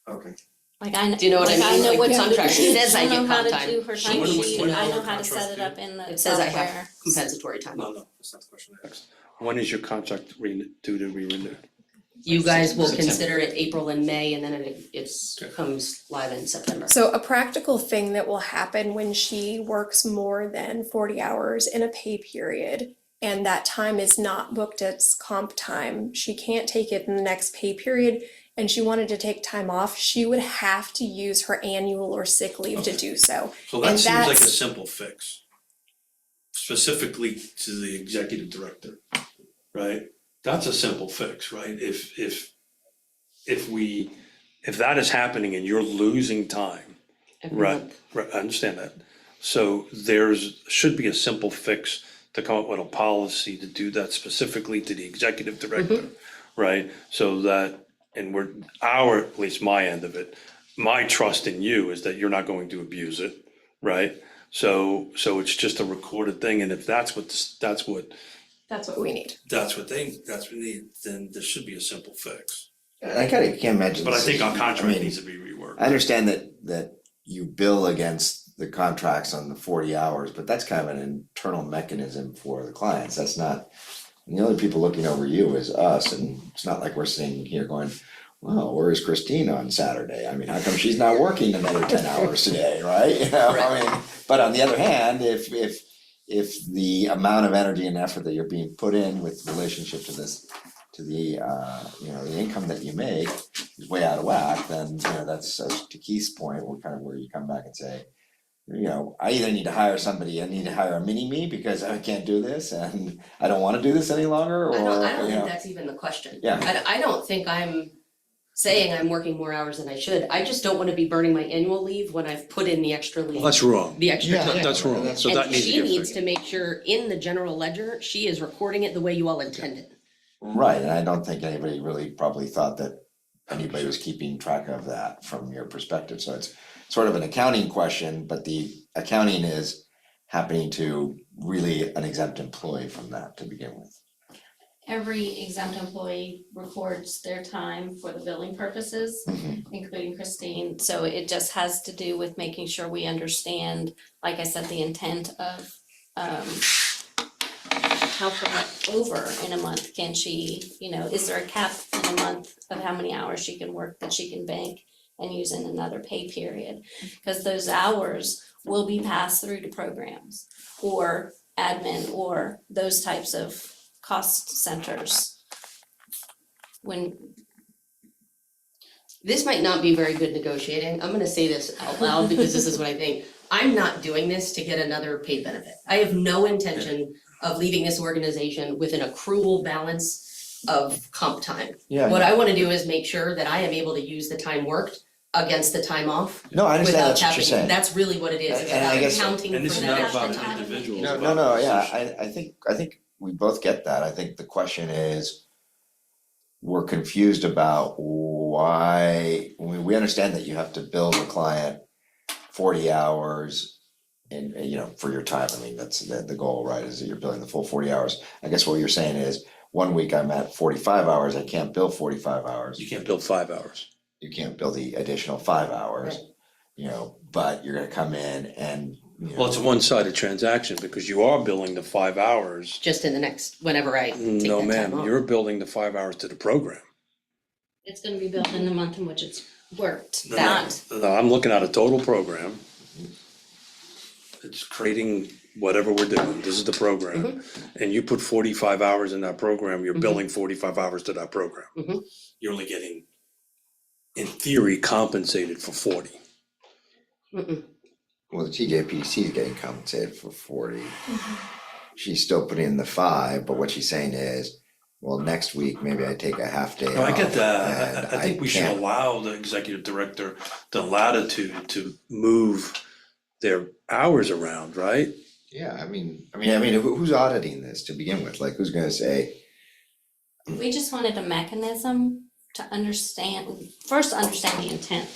Okay. Like I know, Do you know what I like I mean? know Like what the to contract she says I she'll know get how comp to do her So what do we- timesheet, when I does know our how to set contract it do? up in the It says I software. have compensatory time. No, that's not the question I asked. When is your contract due to be renewed? You guys will September. consider it April and May, and then it Okay. comes live in September. So a practical thing that will happen when she works more than 40 hours in a pay period and that time is not booked as comp time, she can't take it in the next pay period and she wanted to take time off, she would have to use her annual or sick leave to Okay. do so. So that And seems like a that's- simple fix. Specifically to the executive director, right? That's a simple fix, right? If that is happening and you're losing time, Every right, month. right, I understand that. So should be a simple fix to come up with a policy to do that specifically to the executive director, right? So that, and at least my end of it, my trust in you is that you're not going to abuse it, right? So it's just a recorded thing, and if that's what we need. they need, then there should be a simple fix. I can't imagine. But I think our I contract mean, needs to be reworked. I understand that you bill against the contracts on the 40 hours, but that's kind of an internal mechanism for the clients. That's not, and the only people looking over you is us, and it's not like we're sitting here going, well, where is Christine on Saturday? I mean, how come she's not working another 10 hours today, right? You know, I mean, but on the other hand, if the amount of energy and effort that you're being put in with relationship to this, to the the income that you make is way out of whack, then that's to Keith's point, we're kind of where you come back and say, I either need to hire somebody, I need to hire a mini me because I can't do this and I don't wanna do this any longer, or I don't think that's even the question. Yeah. I don't think I'm saying I'm working more hours than I should. I just don't wanna be burning my annual leave when I've put in the extra leave. Well, that's wrong. The extra Yeah, time. That's wrong, so that And needs to she get needs fixed. to make sure in the general ledger, she is recording it the way you all intended. Right, and I don't think anybody really probably thought that anybody was keeping track of that from your perspective, so it's sort of an accounting question, but the accounting is happening to really an exempt employee from that to begin with. Every exempt employee records their time for the billing purposes, Mhm. including Christine. So it just has to do with making sure we understand, like I said, the intent of how far over in a month can she, is there a cap in a month of how many hours she can work that she can bank and use in another pay period? Because those hours will be passed through to programs or admin or those types of cost centers. When, This might not be very good negotiating. I'm gonna say this out loud because this is what I think. I'm not doing this to get another paid benefit. I have no intention of leaving this organization with an accrual balance of comp time. Yeah. What I wanna do is make sure that I am able to use the time worked against the time off No, I understand without that's what you're tapping, saying. that's really what it is. It's And I about guess- accounting And this for is not that. about extra time. individuals. No, about no, yeah, position. I think we both get that, I think the question is, we're confused about why, we understand that you have to bill the client 40 hours in, for your time, I mean, that's the goal, right, is that you're billing the full 40 hours. I guess what you're saying is, 1 week I'm at 45 hours, I can't bill 45 hours. You can't build 5 hours. You can't bill the additional 5 hours, Right. but you're gonna come in and, Well, it's a one-sided transaction because you are billing the 5 hours. Just in the next, whenever I take that No, time ma'am, off. you're billing the 5 hours to the program. it's gonna be built in the month in which it's worked, No, not, No, I'm looking at a total program. It's creating whatever we're doing, this is the program. And you put 45 hours in that program, you're billing 45 hours to that program. Mhm. You're only getting, in theory, compensated for 40. Mm-mm. well, the TJPDC is getting compensated for 40. She's still putting in the 5, but what she's saying is, well, next week, maybe I take a half day off. No, I get that, and I think we should can't- allow the executive director the latitude to move their hours around, right? Yeah, I mean, who's auditing this to begin with? Like, who's gonna say, we just wanted a mechanism to first understand the intent.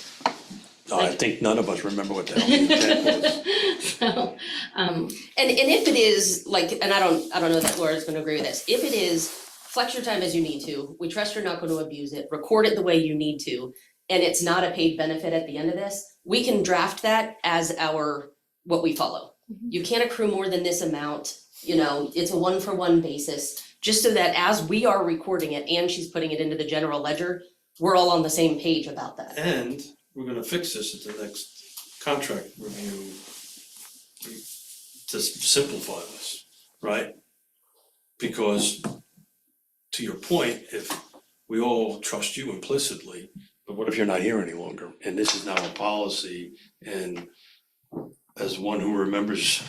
I think none of us remember what the hell the intent was. So, And if it is like, and I don't know that Laura's gonna agree with this, if it is flex your time as you need to, we trust you're not gonna abuse it, record it the way you need to, and it's not a paid benefit at the end of this, we can draft that as what we follow. You can't accrue more than this amount, it's a 1-for-1 basis, just so that as we are recording it and she's putting it into the general ledger, we're all on the same page about that. And we're gonna fix this at the next contract review to simplify this, right? Because to your point, if we all trust you implicitly, but what if you're not here any longer? And this is now a policy, and as one who remembers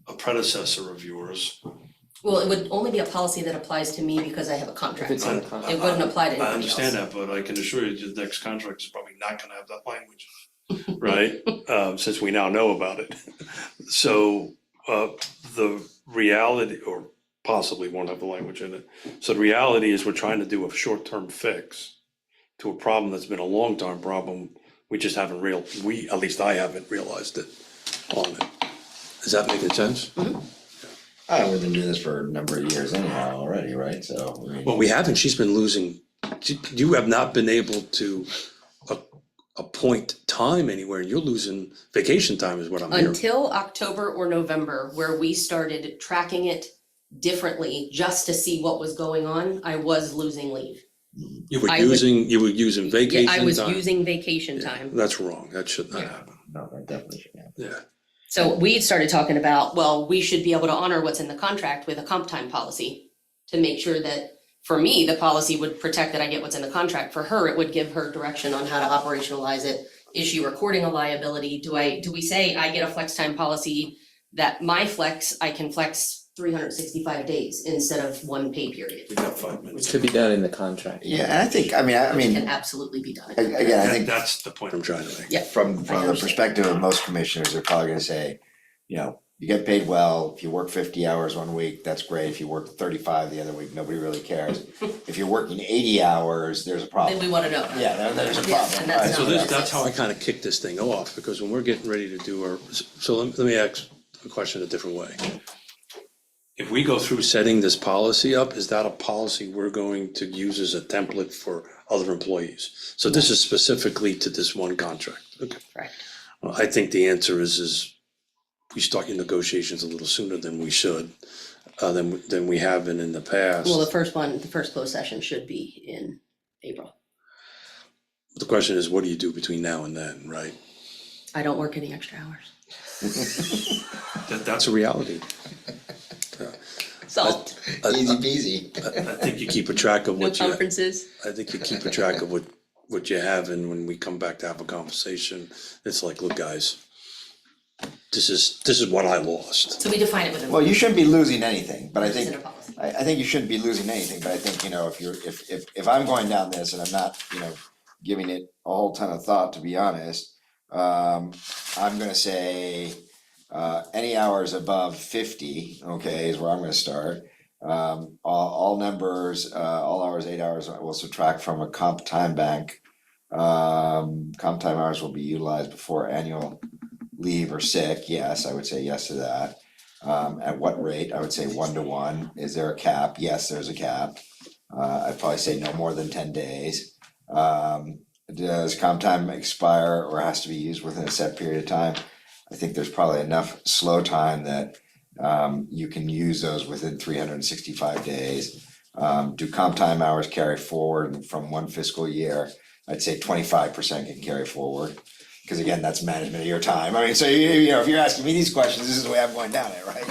a predecessor of yours, Well, it would only be a policy that applies to me because I have a contract. If it's in the It contract. wouldn't apply to anybody I else. understand that, but I can assure you the next contract is probably not gonna have that language, right? Since we now know about it. So, the reality, or possibly won't have the language in it. So the reality is we're trying to do a short-term fix to a problem that's been a long-term problem. We just haven't at least I haven't realized it on it. Does that make sense? we've been doing this for a number of years anyhow already, right? So, I mean, Well, we haven't, she's been losing, you have not been able to appoint time anywhere, and you're losing vacation time is what I'm hearing. Until October or November, where we started tracking it differently just to see what was going on, I was losing leave. You were I would- using vacation Yeah, time. I was using vacation Yeah, time. That's wrong, that should not Yeah. happen, no, that definitely should happen. yeah. So we started talking about, well, we should be able to honor what's in the contract with a comp time policy to make sure that, for me, the policy would protect that I get what's in the contract. For her, it would give her direction on how to operationalize it. Is she recording a liability? Do we say I get a flex time policy that my flex, I can flex 365 days instead of one pay period. We got 5 minutes. Which could be done in the contract. Yeah, and I think, I Which mean, can absolutely be done. again, I think That's the point I'm trying to make. Yeah. from the perspective of most commissioners, they're probably gonna say, you know, you get paid well, if you work 50 hours one week, that's great, if you work 35 the other week, nobody really cares. If you're working 80 hours, there's a problem. Then we wanna know. Yeah, there's a Yeah, problem. and that's Alright, So not- this, that's how I kind of kick this thing off, because when we're getting ready to do our, so let me ask a question a different way. If we go through setting this policy up, is that a policy we're going to use as a template for other employees? So this is specifically to this one contract, okay? Correct. Well, I think the answer is we start your negotiations a little sooner than we should, than we have been in the past. Well, the first closed session should be in April. The question is, what do you do between now and then, right? I don't work any extra hours. That's a reality. Salt, Easy peasy. I think you keep a track of no what you, conferences. I think you keep a track of what you have, and when we come back to have a conversation, it's like, look, guys, this is what I lost. So we define it within. Well, you shouldn't be losing anything, but I Which is think, in a policy. I think you shouldn't be losing anything, but I think, you know, if I'm going down this and I'm not, you know, giving it a whole ton of thought, to be honest, I'm gonna say, any hours above 50, okay, is where I'm gonna start. All numbers, all hours, 8 hours will subtract from a comp time bank. Comp time hours will be utilized before annual leave or sick, yes, I would say yes to that. At what rate? I would say 1-to-1. Is there a cap? Yes, there's a cap. I'd probably say no more than 10 days. Does comp time expire or has to be used within a set period of time? I think there's probably enough slow time that you can use those within 365 days. Do comp time hours carry forward from one fiscal year? I'd say 25% can carry forward. Cause again, that's management of your time. I mean, so you know, if you're asking me these questions, this is the way I'm going down it, right?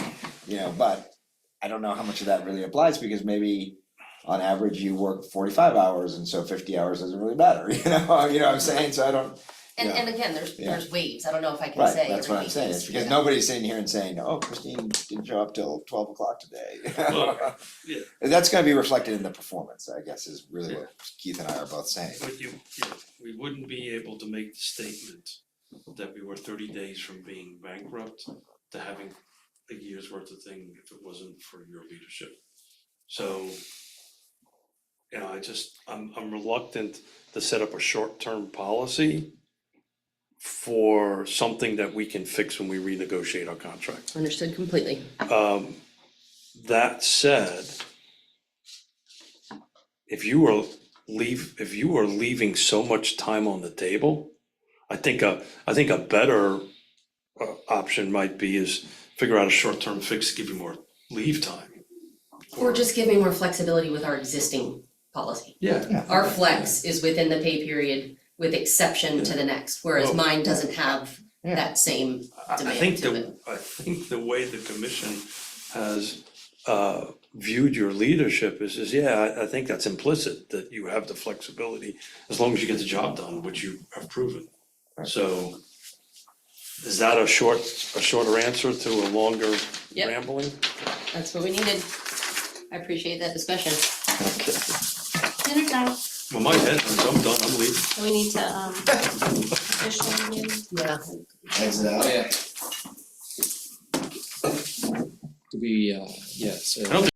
You know, but I don't know how much of that really applies, because maybe on average you work 45 hours and so 50 hours doesn't really matter, you know what I'm saying? So I don't, And Yeah. and again, Yeah. there's waves, I don't know if I can right, say that's what I'm every saying. week It's is, because you know. nobody's sitting here and saying, oh, Christine didn't show up till 12 o'clock today. Well, yeah. That's gonna be reflected in the performance, I guess, is really what Keith and I are both saying. But we wouldn't be able to make the statement that we were 30 days from being bankrupt to having a year's worth of thing if it wasn't for your leadership. So, you know, I'm reluctant to set up a short-term policy for something that we can fix when we renegotiate our contract. Understood completely. That said, if you are leaving so much time on the table, I think a better option might be is figure out a short-term fix to give you more leave time. Or just giving more flexibility with our existing policy. Yeah. Our flex is within the pay period with exception to the next, whereas Well, mine doesn't have Yeah. that same I demand think to it. I think the way the commission has viewed your leadership is I think that's implicit, that you have the flexibility as long as you get the job done, which you have proven. So is that a shorter answer to a longer Yep. rambling? That's what we needed. I appreciate that discussion. Dinner's out, Well, my head, I'm done, I'm leaving. so we need to officially you. Yeah. Exit Oh, out. yeah. Do we, yeah, so. I don't